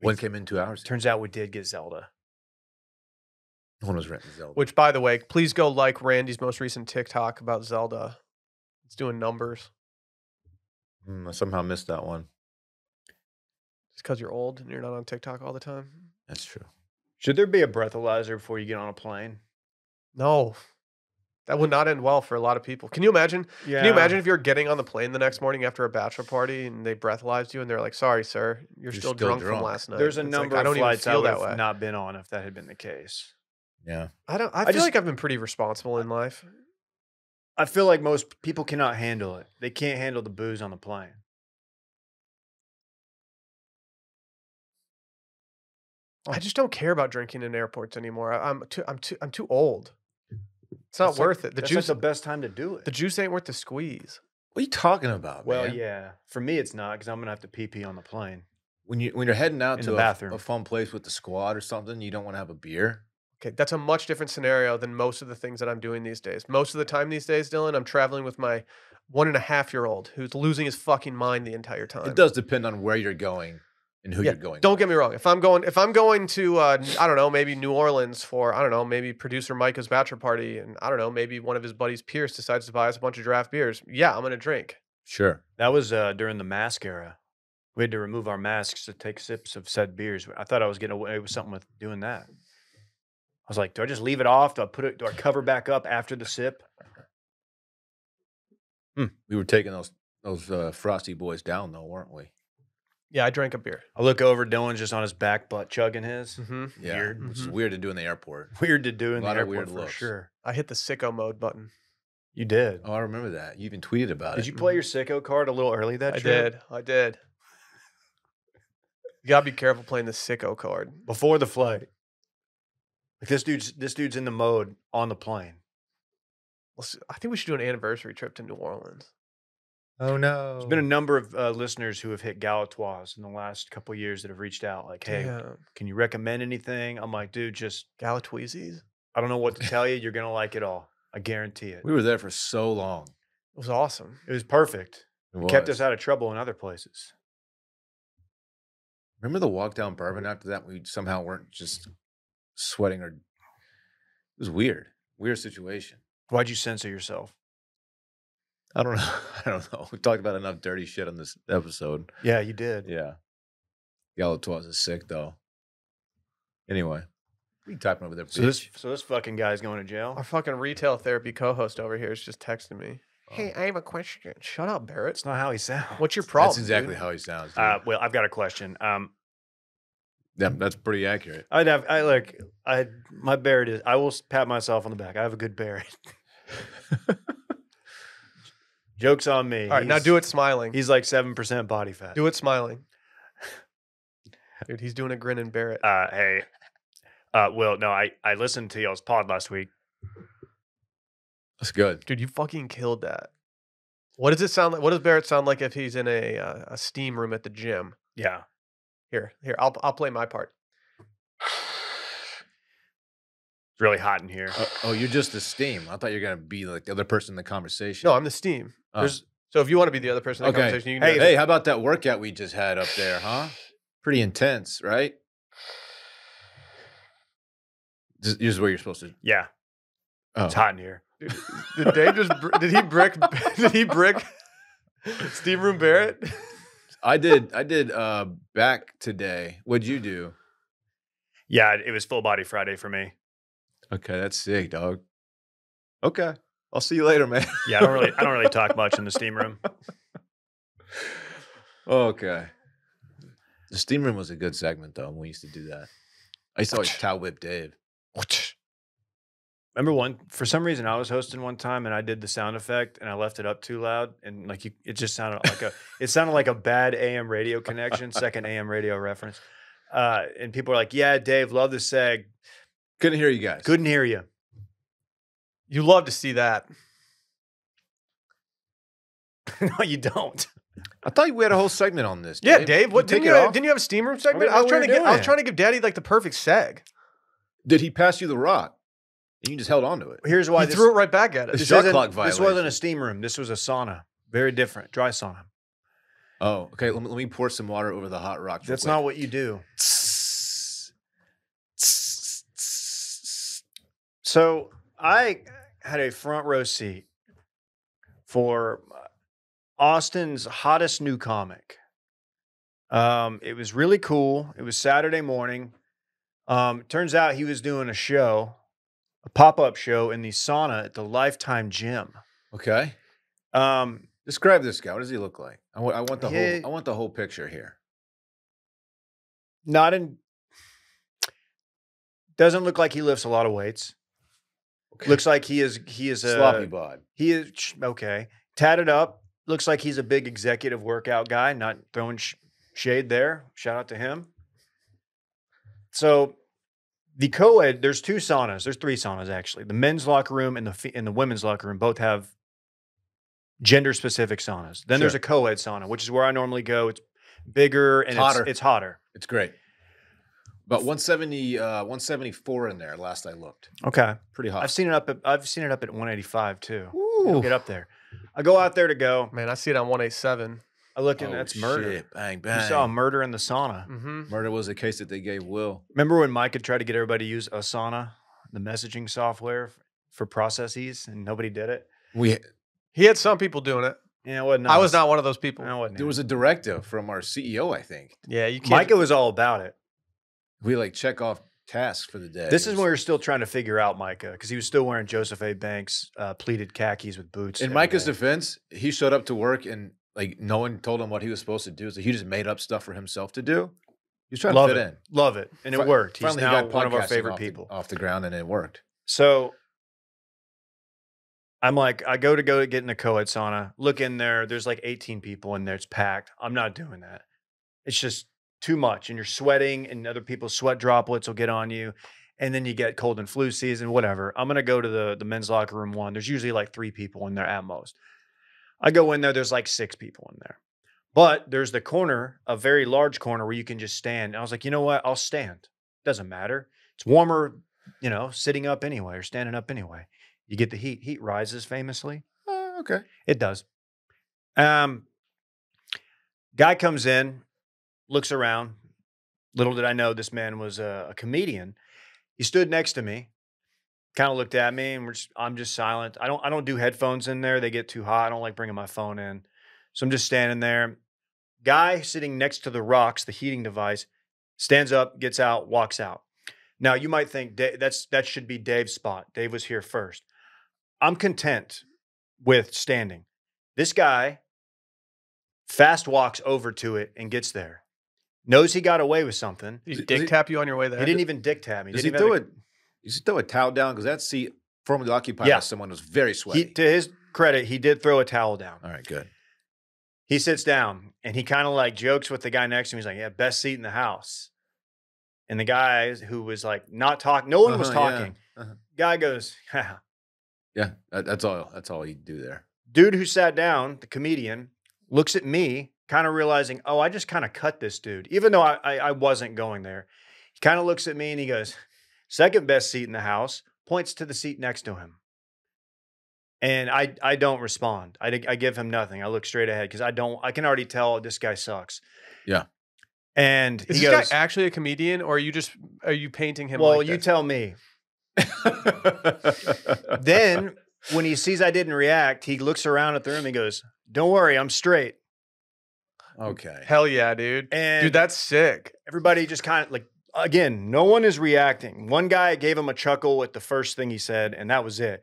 one came in 2 hours. Turns out we did get Zelda. No one was renting Zelda. Which, by the way, please go like Randy's most recent TikTok about Zelda. It's doing numbers. I somehow missed that one. It's because you're old and you're not on TikTok all the time. That's true. Should there be a breathalyzer before you get on a plane? No. That would not end well for a lot of people. Can you imagine? Yeah. Can you imagine if you're getting on the plane the next morning after a bachelor party and they breathalyzed you and they're like, "Sorry, sir, you're still drunk from last night." There's a It's number I of don't even flights I feel would that way. have not been on if that had been the case. Yeah. I feel like I've been pretty responsible in life. I feel like most people cannot handle it. They can't handle the booze on the plane. I just don't care about drinking in airports anymore. I'm too old. It's not worth it. That's the best time to do it. The juice ain't worth the squeeze. What are you talking about, Well, man? yeah. For me, it's not because I'm gonna have to pee on the plane. When you're heading out In to the bathroom. a fun place with the squad or something, you don't want to have a beer. Okay, that's a much different scenario than most of the things that I'm doing these days. Most of the time these days, Dylan, I'm traveling with my 1.5-year-old who's losing his fucking mind the entire It time. does depend on where you're going and who Yeah, you're going don't with. get me wrong. If I'm going to I don't know, maybe New Orleans for I don't know, maybe producer Micah's bachelor party, and I don't know, maybe one of his buddies Pierce decides to buy us a bunch of draft beers. Yeah, I'm gonna drink. Sure. That was during the mask era. We had to remove our masks to take sips of said beers. I thought I was getting away with something with doing that. I was like, do I just leave it off? Do I cover back up after the sip? We were taking those frosty boys down though, weren't we? Yeah, I drank a beer. I look over, Dylan's just on his back butt chugging his. Mm-hmm. Yeah. Weird. Which is Mhm. weird to do in the airport. Weird to do in A the lot of airport weird for looks. sure. I hit the sicko mode button. You did. Oh, I remember that. You even tweeted about Did it. you play your sicko card a little early that I trip? did. You gotta be careful playing the sicko card. Before the flight. Like this dude's in the mode on the plane. I think we should do an anniversary trip to New Orleans. Oh no. There's been a number of listeners who have hit Galatoire's in the last couple of years that have reached out like, hey, Damn. can you recommend anything? I'm like, dude, Galatweezies? I don't know what to tell you. You're going to like it all. I guarantee it. We were there for so long. It was awesome. It was perfect. It It kept was. us out of trouble in other places. Remember the walk down Bourbon after that? We somehow weren't just sweating or it was weird. Weird situation. Why'd you censor yourself? I don't know. I don't know. We talked about enough dirty shit on this episode. Yeah, you did. Yeah. Galatoire's is sick though. Anyway. What are you typing over there, So this fucking guy's going to jail? Our fucking retail therapy co-host over here is just texting me. Oh. Hey, I have a question. Shut up, Barrett. That's not how he sounds. What's your problem? That's exactly dude? how he sounds. Dude. Well, I've got a question. Yeah, that's pretty accurate. My Barrett is, I will pat myself on the back. I have a good Barrett. Joke's on me. All right, now do it smiling. He's like 7% body fat. Do it smiling. Dude, he's doing a grin and Barrett. Hey, Will, no, I listened to y'all's pod last week. That's good. Dude, you fucking killed that. What does it sound like? What does Barrett sound like if he's in a steam room at the gym? Yeah. Here, I'll play my part. It's really hot in here. Oh, you're just the steam. I thought you were gonna be like the other person in the conversation. No, I'm the steam. Oh. So if you want to be the other person in the Okay. conversation, you can do Hey, it. how about that workout we just had up there, huh? Pretty intense, right? This is where you're supposed to. Yeah. Oh. It's hot in here. Did Dave just did he brick steam room Barrett? I did back today. What'd you do? Yeah, it was full body Friday for me. Okay, that's sick, dog. Okay. I'll see you later, man. Yeah, I don't really talk much in the steam room. Okay. The steam room was a good segment though. When we used to do that. I used to always towel whip Dave. Remember for some reason I was hosting one time and I did the sound effect and I left it up too loud and it just sounded like a bad AM radio connection, second AM radio reference. And people are like, yeah, Dave, love the seg. Couldn't hear you guys. Couldn't hear you. You love to see that. No, you don't. I thought we had a whole segment on this. Yeah, Dave. What take didn't it you off? didn't you have a steam room segment? didn't I was know trying we to were get I was doing trying to give Daddy like the perfect seg. Did he pass you the rock? And you just held on to it. Here's why He threw it right back at This us. shot clock this wasn't violation. a steam room. This was a sauna. Very different. Dry sauna. Oh, okay. Let me pour some water over the hot rocks. That's not what you do. So I had a front row seat for Austin's hottest new comic. It was really cool. It was Saturday morning. Turns out he was doing a pop-up show in the sauna at the Lifetime Gym. Okay. Describe this guy. What does he look like? I want the whole picture here. Doesn't look like he lifts a lot of weights. Okay. Looks like he is a Sloppy bod. He is okay. Tatted up. Looks like he's a big executive workout guy. Not throwing shade there. Shout out to him. So the co-ed, there's two saunas. There's three saunas actually. The men's locker room and the women's locker room both have gender-specific saunas. Then there's a co-ed sauna, which is where I normally go. It's bigger and it's hotter. It's great. About 170, 174 in there. Last I looked, Okay. pretty hot. I've seen it up at 185 too. It'll get up there. I go out there to go. Man, I see it on 187. I look and Oh, that's murder. shit. Bang, You bang. saw a murder in the sauna. Mm-hmm. Murder was the case that they gave Will. Remember when Mike had tried to get everybody to use Asana, the messaging software for processes, and nobody did it? He had some people doing it. Yeah, it wasn't I was us. not one of those people. No, it wasn't There him. was a directive from our CEO, I think. Yeah, you can't. Micah was all about it. We like check off tasks for the day. This is when we were still trying to figure out Micah because he was still wearing Joseph A. Banks pleated khakis with boots. In every Micah's day. defense, he showed up to work and like no one told him what he was supposed to do. So he just made up stuff for himself to do. He was trying Love to fit it. in. Love it. And it Fi- worked. He's Finally, he now got one of our podcasting favorite off people. off the ground, and it worked. So I'm like, I go to get in the co-ed sauna, look in there. There's like 18 people in there. It's packed. I'm not doing that. It's just too much. And you're sweating and other people's sweat droplets will get on you. And then you get cold and flu season, whatever. I'm going to go to the men's locker room one. There's usually like 3 people in there at most. I go in there. There's like 6 people in there. But there's the corner, a very large corner where you can just stand. And I was like, you know what? I'll stand. Doesn't matter. It's warmer, sitting up anyway or standing up anyway. You get the heat. Heat rises famously. Okay. It does. Guy comes in, looks around. Little did I know this man was a comedian. He stood next to me, kind of looked at me, and I'm just silent. I don't do headphones in there. They get too hot. I don't like bringing my phone in. So I'm just standing there. Guy sitting next to the rocks, the heating device, stands up, gets out, walks out. Now you might think that should be Dave's spot. Dave was here first. I'm content with standing. This guy fast walks over to it and gets there. Knows he got away with something. He dick tap you on your way there. He didn't even dick tap me. Does he throw it? Does he throw a towel down? Because that seat formerly occupied by someone was very sweaty. To his credit, he did throw a towel down. All right, good. He sits down and he kind of like jokes with the guy next to him. He's like, "Yeah, best seat in the house." And the guy who was like not talking, no one was talking. Yeah. Guy goes, "Haha." Yeah, that's all. That's all he'd do there. Dude who sat down, the comedian, looks at me, kind of realizing, oh, I just kind of cut this dude, even though I wasn't going there. He kind of looks at me and he goes, "Second best seat in the house," points to the seat next to him. And I don't respond. I give him nothing. I look straight ahead because I can already tell this guy sucks. Yeah. And Is he this goes, guy actually a comedian, or are you painting him? well, like you this? tell me. Then when he sees I didn't react, he looks around at the room and goes, "Don't worry, I'm straight." Okay. Hell yeah, dude. And Dude, that's sick. everybody just kind of like, again, no one is reacting. One guy gave him a chuckle at the first thing he said, and that was it.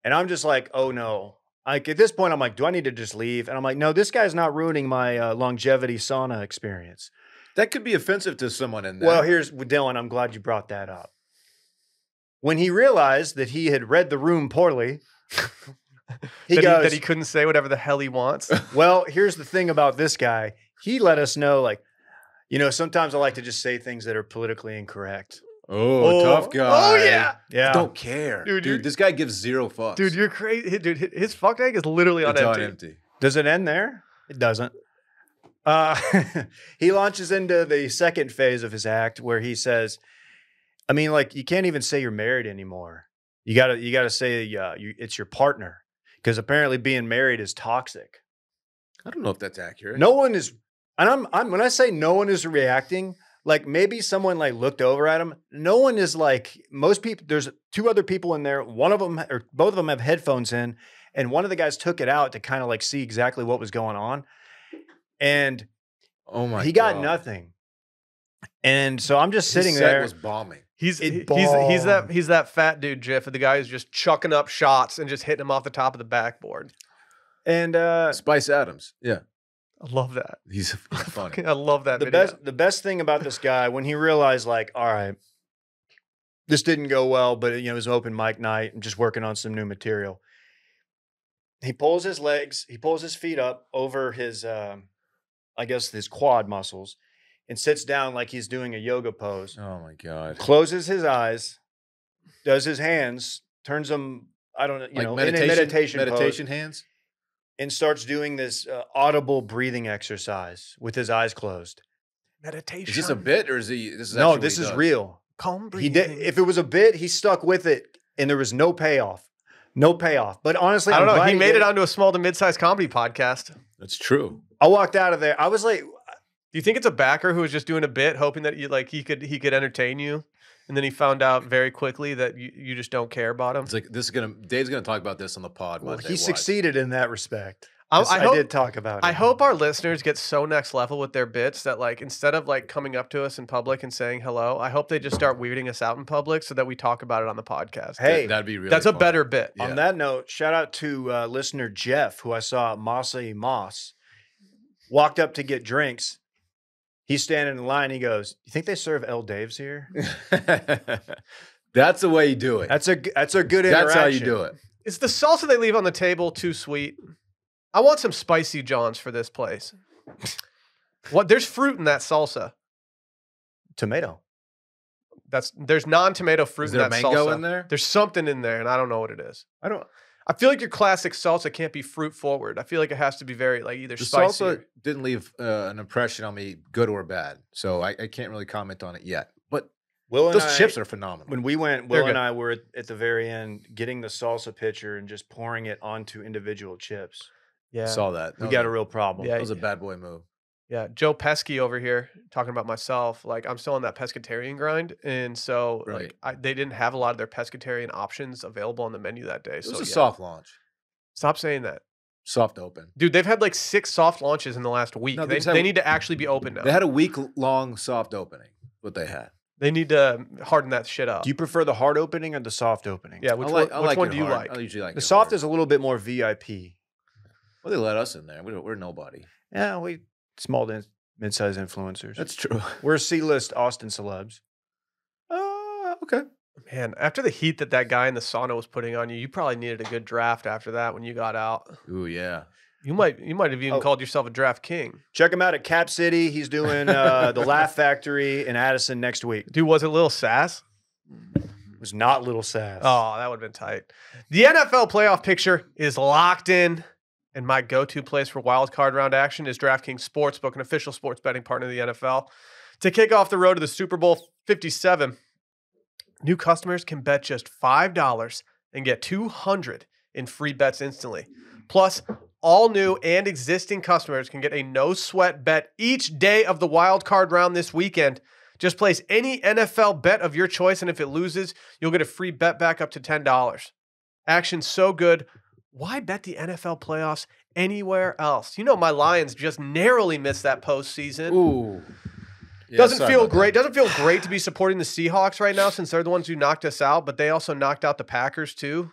And I'm just like, oh no. Like at this point, I'm like, do I need to just leave? And I'm like, no, this guy's not ruining my longevity sauna experience. That could be offensive to someone in there. Well, here's Dylan. I'm glad you brought that up. When he realized that he had read the room poorly, that he couldn't say whatever the hell he wants. well, here's the thing about this guy. He let us know, like, sometimes I like to just say things that are politically incorrect. tough guy. Oh yeah, Yeah. Don't care. Dude, Dude, this guy gives 0 fucks. dude, you're crazy. Dude, his fuck tank is literally on it's empty. on empty. Does it end there? It doesn't. He launches into the second phase of his act where he says, I mean, like, you can't even say you're married anymore. You gotta say it's your partner, because apparently being married is toxic. I don't know if that's accurate. No one is, and I'm when I say no one is reacting, like maybe someone like looked over at him. No one is like, most people. There's 2 other people in there. One of them or both of them have headphones in, and one of the guys took it out to kind of like see exactly what was going on, and Oh my he God. got nothing. And so I'm just His sitting set there. was bombing. He's It that fat dude GIF of the guy who's just chucking up shots and just hitting him off the top of the backboard. And Spice Adams. Yeah. I love that. He's funny. I love that. the video. best thing about this guy, when he realized, like, all right, this didn't go well, but it was open mic night and just working on some new material. He pulls his feet up over his, I guess his quad muscles, and sits down like he's doing a yoga pose. Oh my God. Closes his eyes, does his hands, turns them, I don't know, Like in a meditation pose, hands? and starts doing this audible breathing exercise with his eyes closed. Meditation. Is this a bit or is he? This is No, actually this what he is does? real. Calm He breathing. did. If it was a bit, he stuck with it, and there was no payoff. No payoff. But honestly, I don't I'm know. glad He made did it onto a small to mid-sized comedy podcast. That's true. I walked out of there. I was like, Do you think it's a backer who was just doing a bit, hoping that he could entertain you, and then he found out very quickly that you just don't care about him? It's like Dave's gonna talk about this on the pod well, Monday. he Watch. succeeded in that respect. I Yes, I hope- did talk about it. I hope our listeners get so next level with their bits that like instead of like coming up to us in public and saying hello, I hope they just start weirding us out in public so that we talk about it on the podcast. Hey, That'd be really. That's a fun. better bit. Yeah. on that note, shout out to listener Jeff, who I saw at Mossy Moss. Walked up to get drinks. He's standing in line. He goes, "You think they serve L. Dave's here?" That's the way you do it. That's a good interaction. That's how you do it. Is the salsa they leave on the table too sweet? I want some spicy Johns for this place. What? There's fruit in that salsa. Tomato. There's non-tomato fruit Is in there that mango salsa. in there? There's something in there, and I don't know what it is. I feel like your classic salsa can't be fruit forward. I feel like it has to be very like either The spicy. salsa didn't leave an impression on me, good or bad. So I can't really comment on it yet. But Will and those I, chips are phenomenal. when we went, They're Will and good. I were at the very end getting the salsa pitcher and just pouring it onto individual chips. Yeah, Saw that. We got a real problem. Yeah, That was a bad boy move. yeah. Joe Pesky over here talking about myself. Like I'm still on that pescatarian grind, and so Right. like they didn't have a lot of their pescatarian options available on the menu that day. It So was a yeah. soft launch, Stop saying that, soft open. dude. They've had like 6 soft launches in the last week. No, they they just had- they need to actually be open now. They had a week-long soft opening. What they had. They need to harden that shit up. Do you prefer the hard opening or the soft opening? Yeah, I which like one it do you hard. like? I usually like The it soft hard. is a little bit more VIP. Well, they let us in there. We're nobody. Yeah, we small to mid-sized influencers. That's true. We're C-list Austin celebs. Okay. Man, after the heat that guy in the sauna was putting on you, you probably needed a good draft after that when you got out. Ooh, yeah. You might have even Oh. called yourself a draft king. Check him out at Cap City. He's doing the Laugh Factory in Addison next week. Dude, was it Lil Sass? It was not Little Sass. Oh, that would have been tight. The NFL playoff picture is locked in, and my go-to place for wild card round action is DraftKings Sportsbook, an official sports betting partner of the NFL. To kick off the road to the Super Bowl 57, new customers can bet just $5 and get $200 in free bets instantly. Plus, all new and existing customers can get a no-sweat bet each day of the wild card round this weekend. Just place any NFL bet of your choice, and if it loses, you'll get a free bet back up to $10. Action's so good. Why bet the NFL playoffs anywhere else? You know my Lions just narrowly missed that postseason. Ooh. Yeah, Doesn't sorry feel about that. great. Doesn't feel great to be supporting the Seahawks right now since they're the ones who knocked us out, but they also knocked out the Packers too.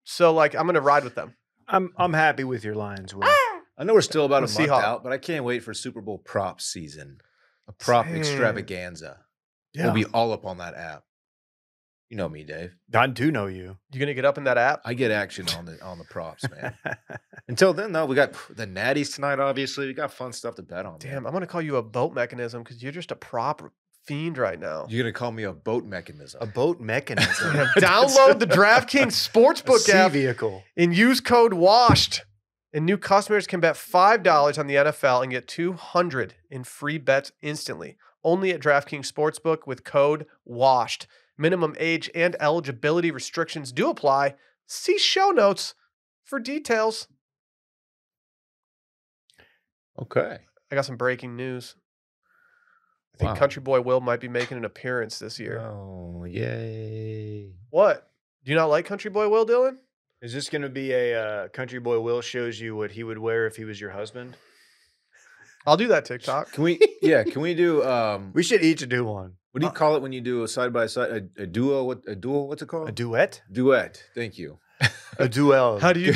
So like I'm gonna ride with them. I'm happy with your Lions, Will. I know we're still about a I'm a month Seahawk. out, but I can't wait for Super Bowl prop season. A prop Same. extravaganza. We'll be all up on that app. You know me, Dave. I do know you. You gonna get up in that app? I get action on the props, man. Until then, though, we got the Natties tonight. Obviously, we got fun stuff to bet on. Damn, man. I'm gonna call you a boat mechanism because you're just a prop fiend right now. You're gonna call me a boat mechanism. A boat mechanism. Download the DraftKings Sportsbook sea app vehicle. and use code WASHED. And new customers can bet $5 on the NFL and get $200 in free bets instantly. Only at DraftKings Sportsbook with code WASHED. Minimum age and eligibility restrictions do apply. See show notes for details. Okay. I got some breaking news. I think Wow. Country Boy Will might be making an appearance this year. Oh, yay. What? Do you not like Country Boy Will, Dylan? Is this going to be a Country Boy Will shows you what he would wear if he was your husband? I'll do that TikTok. Can we can we do We should each do one. what do you call it when you do a side by side a duo what's it called? A duet? Duet. Thank you. A duel. How do you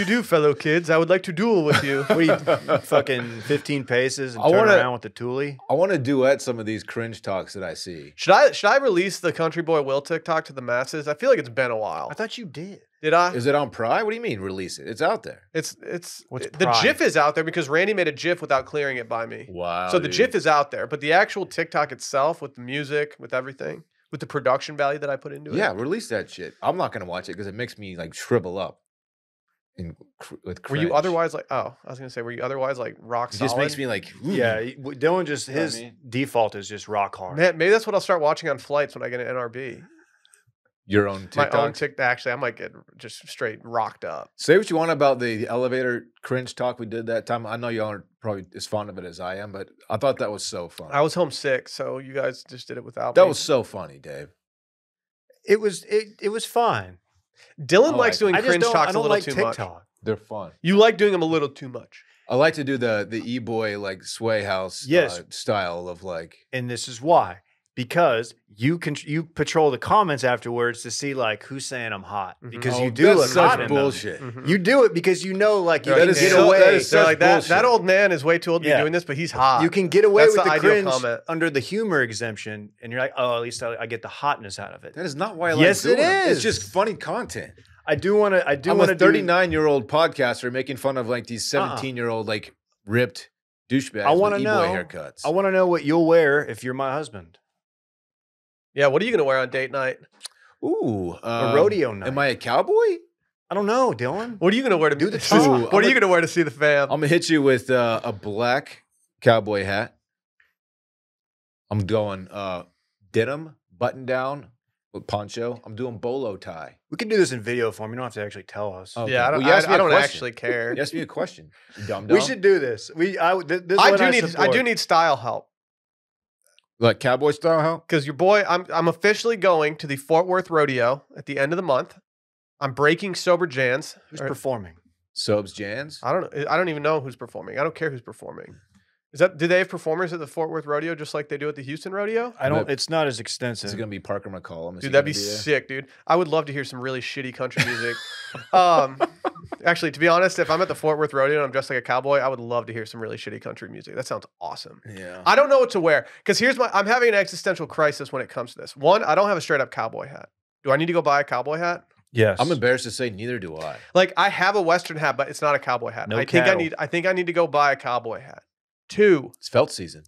do, fellow kids? I would like to duel with you. What do you fucking 15 paces and I turn wanna- around with the toolie? I want to duet some of these cringe talks that I see. Should I release the Country Boy Will TikTok to the masses? I feel like it's been a while. I thought you did. Did I? Is it on Pride? What do you mean release it? It's out there. It's What's the pride? GIF is out there because Randy made a GIF without clearing it by me. Wow. So the GIF is out there, but the actual TikTok itself with the music, with everything, with the production value that I put into it. Yeah, release that shit. I'm not gonna watch it because it makes me like shrivel up. with Were you cringe. otherwise like? Oh, I was gonna say, were you otherwise like rock It solid? just makes me like, Yeah, Dylan just know what I his mean? default is just rock hard. Man, maybe that's what I'll start watching on flights when I get an NRB. your own TikTok. My own TikTok. Actually, I might get just straight rocked up. Say what you want about the elevator cringe talk we did that time. I know you aren't probably as fond of it as I am, but I thought that was so funny. I was homesick, so you guys just did it without That me. was so funny, Dave. It was fine. Dylan I likes like doing I just cringe don't, talks I don't a little like too TikTok. much. They're fun. You like doing them a little too much. I like to do the e-boy like sway house Yes. style of like And this is why. Because you patrol the comments afterwards to see like who's saying I'm hot. Mhm. Because oh, you do that's look such hot in them. bullshit. Mhm. You do it because you know like you They're can like, get "So- away. that is They're such like that. bullshit. That old man is way too old to Yeah. be doing this, but he's hot. You can get away That's with the the ideal cringe comment. under the humor exemption, and you're like, oh, at least I get the hotness out of it. That is not why I Yes, like it doing them. It's is. just funny content. I do want to. I do I'm want a to 39-year-old podcaster making fun of like these 17-year-old like ripped douchebags I wanna with e-boy know- haircuts. I want to know what you'll wear if you're my husband. Yeah, what are you gonna wear on date night? Ooh, A rodeo night. Am I a cowboy? I don't know, Dylan. What are you gonna wear to Do the What talk. are you gonna wear to see the fam? I'm gonna hit you with a black cowboy hat. I'm going denim button down with poncho. I'm doing bolo tie. We can do this in video form. You don't have to actually tell us. Okay. Yeah, I don't, Well, you asked me I a don't question. actually care. You asked me a question. You dumb We should do this. This I one do support. need style help like cowboy style. How? because your boy. I'm officially going to the Fort Worth Rodeo at the end of the month. I'm breaking sober Jans. Who's Or- performing? Sobes Jans. I don't know. I don't even know who's performing. I don't care who's performing. Do they have performers at the Fort Worth Rodeo just like they do at the Houston Rodeo? I don't. But- It's not as Is extensive. it gonna be Parker McCollum? Is he Dude, that'd gonna be there? sick, dude. I would love to hear some really shitty country music. Actually, to be honest, if I'm at the Fort Worth Rodeo and I'm dressed like a cowboy, I would love to hear some really shitty country music. That sounds awesome. Yeah. I don't know what to wear because I'm having an existential crisis when it comes to this. One, I don't have a straight up cowboy hat. Do I need to go buy a cowboy hat? Yes. I'm embarrassed to say neither do I. Like I have a Western hat, but it's not a cowboy hat. No I think cattle. I think I need to go buy a cowboy hat. Two, It's felt season.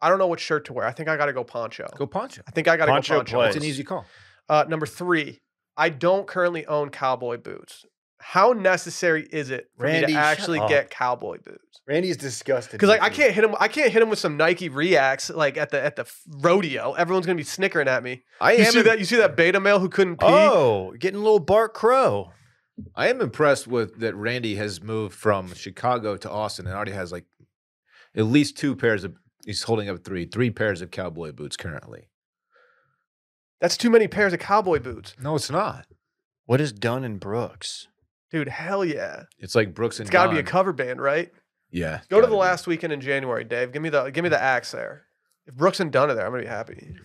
I don't know what shirt to wear. I think I got to go poncho. Go poncho. I think I got to go Poncho poncho. plays. It's an easy call. Number three, I don't currently own cowboy boots. How necessary is it for me Randy, to shut actually up. get cowboy boots? Randy's disgusted. Because like I with you. can't hit him with some Nike Reacts like at the rodeo. Everyone's gonna be snickering at me. I You am. see that? You see that beta male who couldn't pee? Oh, getting a little Bart Crow. I am impressed with that. Randy has moved from Chicago to Austin and already has like at least two pairs of. He's holding up three pairs of cowboy boots currently. That's too many pairs of cowboy boots, No, it's not. What is Dunn and Brooks? dude. Hell yeah! It's like Brooks and. It's got to be a Dunn. cover band, right? Yeah. Go to gotta the be. last weekend in January, Dave. Give me the axe there. If Brooks and Dunn are there, I'm gonna be happy.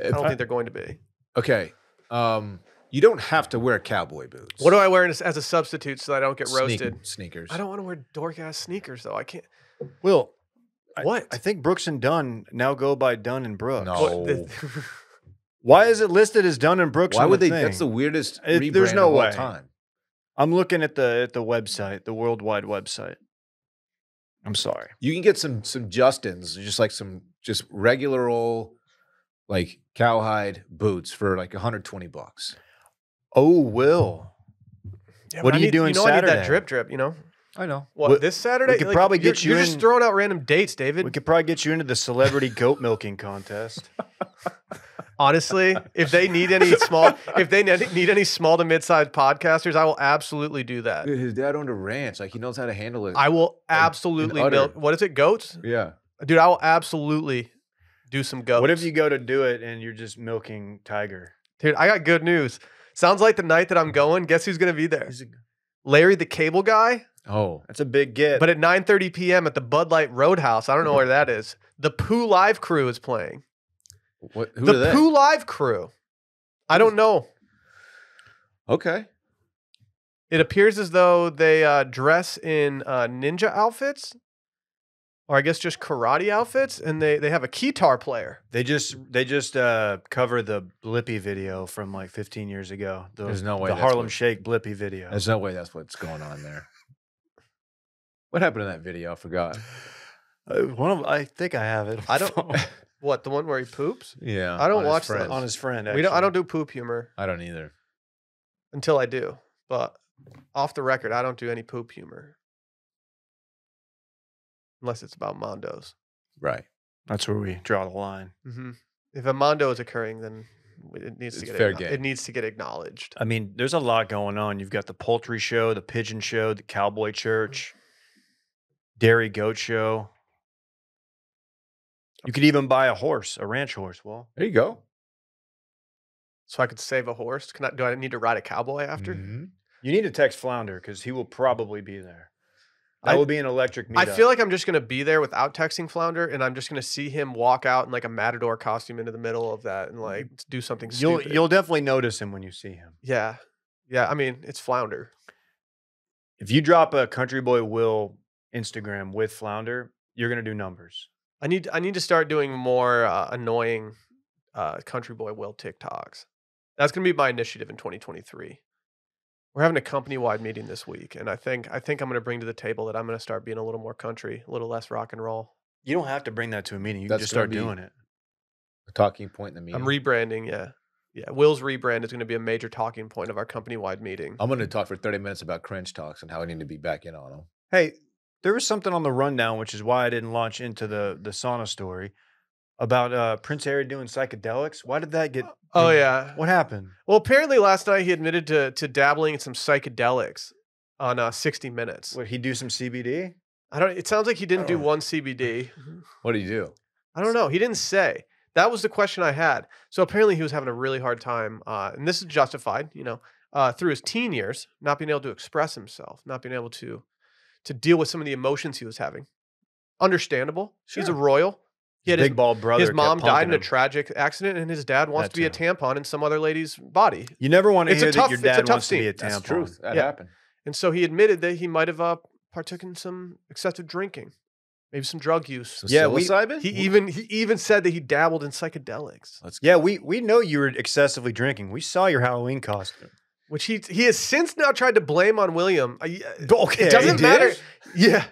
I don't think they're going to be. Okay. You don't have to wear cowboy boots. What do I wear as a substitute so that I don't get roasted? Sneakers. I don't want to wear dork ass sneakers though. I can't. Will, What? I think Brooks and Dunn now go by Dunn and Brooks. No. What the- Why is it listed as Dunn and Brooks? Why on would the they? thing? That's the weirdest There's rebrand no of all way. time. I'm looking at the website, the worldwide website. I'm sorry. You can get some Justins, just like some just regular old like cowhide boots for like $120. Oh, Will. Yeah, What but are you doing I need that Saturday? drip, you know? I know. What, We- this Saturday? we could probably get you you're just in- throwing out random dates, David. We could probably get you into the celebrity goat milking contest. Honestly, if they need any need any small to mid-sized podcasters, I will absolutely do that. Dude, his dad owned a ranch. Like he knows how to handle it. I will absolutely udder. milk. What is it? Goats? yeah. Dude, I will absolutely do some goats. What if you go to do it and you're just milking tiger? Dude, I got good news. Sounds like the night that I'm going, guess who's going to be there? Larry the Cable Guy, Oh. That's a big get. but at 9:30 p.m. at the Bud Light Roadhouse. I don't know where that is. The Pooh Live Crew is playing. What? Who are The they? Pooh Live Crew. I don't know. Okay. It appears as though they dress in ninja outfits, or I guess just karate outfits, and they have a guitar player. they just cover the Blippy video from like 15 years ago. There's no way the that's Harlem what- Shake Blippy video. There's no way that's what's going on there. What happened in that video? I forgot. I think I have it. I don't- What, the one where he poops? Yeah. I don't on his watch friends. those. on his friend. I don't actually. do poop humor I don't either. until I do. But off the record, I don't do any poop humor unless it's about Mondos. Right. That's where we draw the line. Mm-hmm. If a Mondo is occurring, then it needs to It's get fair game. it needs to get acknowledged. I mean, there's a lot going on. You've got the poultry show, the pigeon show, the cowboy church, dairy goat show. You could even buy a horse, a ranch horse. Well, There you go. So I could save a horse. Do I need to ride a cowboy after? Mhm. you need to text Flounder because he will probably be there. That I- will be an electric meetup. I feel like I'm just gonna be there without texting Flounder, and I'm just gonna see him walk out in like a matador costume into the middle of that and like do something stupid. you'll definitely notice him when you see him. Yeah. I mean, it's Flounder. If you drop a Country Boy Will Instagram with Flounder, you're gonna do numbers. I need to start doing more annoying Country Boy Will TikToks. That's gonna be my initiative in 2023. We're having a company-wide meeting this week, and I think I'm gonna bring to the table that I'm gonna start being a little more country, a little less rock and roll. You don't have to bring that to a meeting. You can That's just gonna start be- doing it. A talking point in the meeting. I'm rebranding, yeah. Will's rebrand is gonna be a major talking point of our company-wide meeting. I'm going to talk for 30 minutes about cringe talks and how I need to be back in on them. Hey, there was something on the rundown, which is why I didn't launch into the sauna story about Prince Harry doing psychedelics. Why did that get? Oh yeah. What happened? Well, apparently last night he admitted to dabbling in some psychedelics on 60 Minutes. Would he do some CBD? It sounds like he didn't do one CBD. What do you do? I don't know. He didn't say. That was the question I had. So apparently he was having a really hard time, and this is justified, through his teen years, not being able to express himself, not being able to deal with some of the emotions he was having. Understandable. He's a Sure. royal. He had Big bald brother. his kept mom died in punking a him. tragic accident, and his dad wants That to be a too. tampon in some other lady's body. You never want to It's a hear tough- that your it's a dad tough wants to be scene. a tampon. That's the truth. That Yeah. happened. And so he admitted that he might have partook in some excessive drinking, maybe some drug use. So Yeah, we- psilocybin? He even said that he dabbled in psychedelics, Let's Yeah, we know you were excessively drinking. We saw your Halloween costume. which he has since now tried to blame on William. Okay, It doesn't he matter. did? Yeah.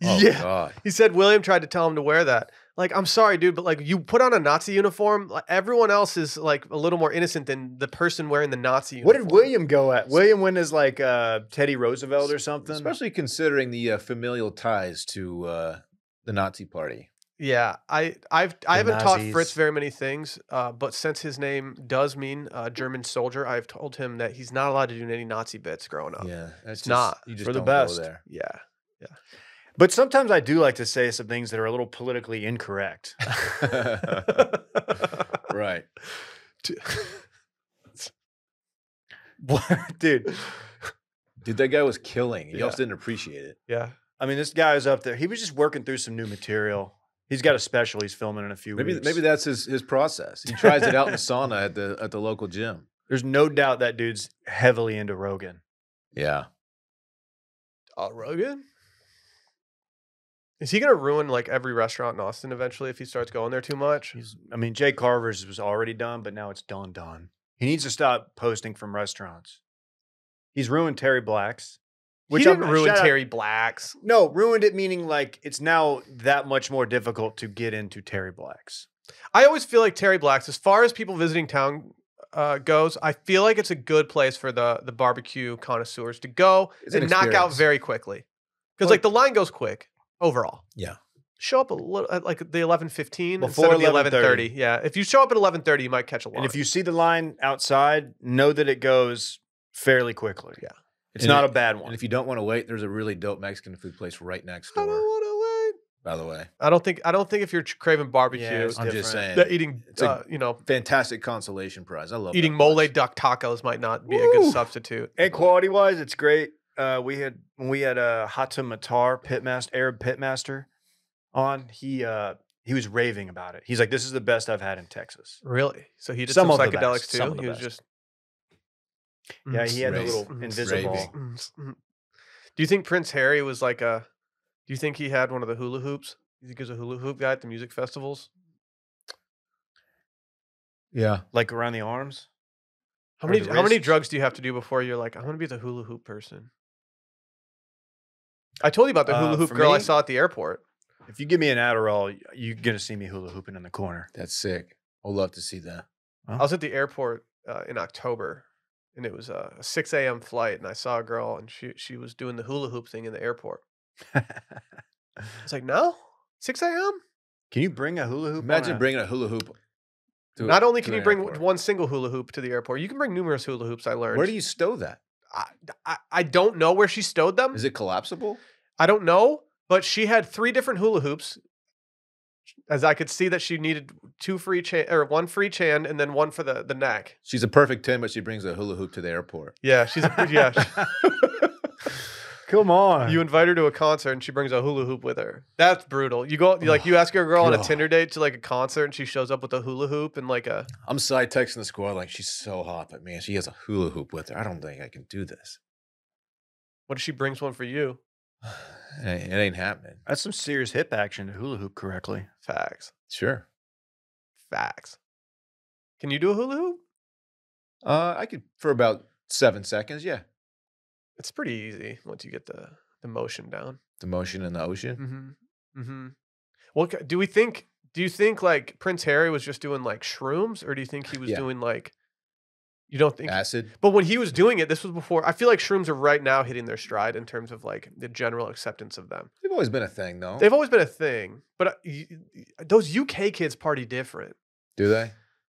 Oh, Yeah. God. He said William tried to tell him to wear that. Like, I'm sorry, dude, but like you put on a Nazi uniform, like, everyone else is like a little more innocent than the person wearing the Nazi What uniform. did William go at? William went as like Teddy Roosevelt or something. Especially considering the familial ties to the Nazi party. Yeah, I haven't taught Nazis. Fritz very many things, but since his name does mean German soldier, I've told him that he's not allowed to do any Nazi bits growing up. Yeah, that's just, not. You just For the don't best. go there. Yeah. But sometimes I do like to say some things that are a little politically incorrect. Right. Dude, Dude, that guy was killing. He Yeah. also didn't appreciate it. Yeah. I mean, this guy's up there. He was just working through some new material. He's got a special he's filming in a few Maybe weeks. maybe that's his process. He tries it out in the sauna at the local gym. There's no doubt that dude's heavily into Rogan. Yeah. Rogan? Is he gonna ruin like every restaurant in Austin eventually if he starts going there too much? I mean, Jay Carver's was already done, but now it's done. He needs to stop posting from restaurants. He's ruined Terry Black's. He didn't I'm- ruin shout out- Terry Black's. No, ruined it meaning like it's now that much more difficult to get into Terry Black's. I always feel like Terry Black's, as far as people visiting town goes, I feel like it's a good place for the barbecue connoisseurs to go It's an and knock out experience. very quickly. Because Well, like the line goes quick overall. Yeah. Show up a little at like the 11:15 Before instead of the 11:30. 11:30. Yeah, if you show up at 11:30, you might catch a line. And if you see the line outside, know that it goes fairly quickly. Yeah. It's And not it- a bad And one. if you don't want to wait, there's a really dope Mexican food place right next I don't door. want to wait. By the way, I don't think if you're craving barbecue, Yeah, it's I'm just different. saying, that eating It's a- fantastic fantastic consolation prize. I love eating that mole place. duck tacos might not be a good Woo! substitute. And quality wise, it's great. When we had Hatem Matar, Arab pitmaster, on, he was raving about it. He's like, "This is the best I've had in Texas." Really? So he did Some some, of the psychedelics best, too. some of the He was best. just Yeah, he had the Rave. little Mm, invisible. raving. Do you think Prince Harry was like a? Do you think he had one of the hula hoops? You think he was a hula hoop guy at the music festivals? Yeah. Like around the arms. How Or many the how many wrist? drugs do you have to do before you're like, I'm gonna be the hula hoop person? I told you about the hula hoop for girl I me- saw at the airport. If you give me an Adderall, you're gonna see me hula hooping in the corner. That's sick. I'd love to see that. I was at the airport in October, and it was a 6 a.m. flight, and I saw a girl, and she was doing the hula hoop thing in the airport. I was like, no, 6 a.m. Can you bring a hula hoop? Imagine bringing a hula hoop. Not only can to you an bring airport. one single hula hoop to the airport, you can bring numerous hula hoops. I learned. Where do you stow that? I don't know where she stowed them. Is it collapsible? I don't know, but she had 3 different hula hoops. As I could see that she needed 2 free one free chan and then one for the neck. She's a perfect 10, but she brings a hula hoop to the airport. Yeah, she's a yeah. Come on. You invite her to a concert and she brings a hula hoop with her. That's brutal. You go like you ask your girl on a God. Tinder date to like a concert and she shows up with a hula hoop and like a. I'm side texting the squad like she's so hot, but man, she has a hula hoop with her. I don't think I can do this. What if she brings one for you? It ain't happening. That's some serious hip action to hula hoop correctly. Facts. Sure. Facts. Can you do a hula hoop? I could for about 7 seconds. Yeah. It's pretty easy once you get the motion down. The motion in the ocean. Mm-hmm. Mm-hmm. Well, do you think like Prince Harry was just doing like shrooms, or do you think he was Yeah. doing like? You don't think Acid. But when he was doing it, this was before. I feel like shrooms are right now hitting their stride in terms of like the general acceptance of them. They've always been a thing, though. They've always been a thing, but those UK kids party different. Do they?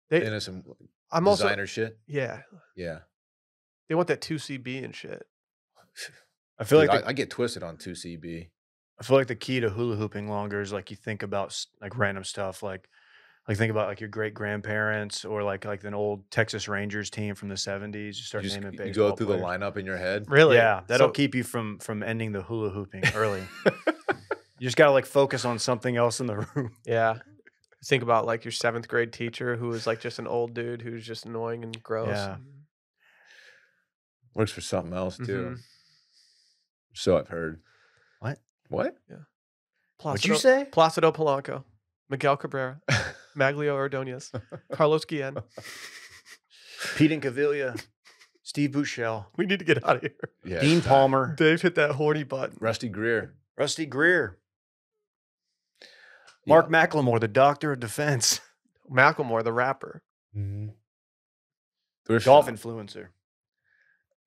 They, Into some I'm designer also shit. yeah. Yeah. They want that 2CB and shit. I feel Dude, like I get twisted on 2CB. I feel like the key to hula hooping longer is like you think about like random stuff, like think about like your great grandparents or like an old Texas Rangers team from the 70s. You start naming You baseball go through players. the lineup in your head. Really? Yeah, that'll So- keep you from ending the hula hooping early. You just gotta like focus on something else in the room. Yeah. Think about like your 7th grade teacher who was like just an old dude who's just annoying and gross. Yeah. Works for something else too. Mhm. So I've heard. What? What? What'd you say? Placido Polanco, Miguel Cabrera, Maglio Ordonez, Carlos Guillen. Pete Incaviglia, Steve Buchel, We need to get out of here. Yeah. Dean Palmer, Dave hit that horny button. Rusty Greer. Rusty Greer, Mark McLemore, the doctor of defense, Macklemore, the rapper. Thrift golf shop. influencer.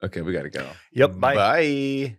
Okay, we got to go. Yep. Bye. Bye.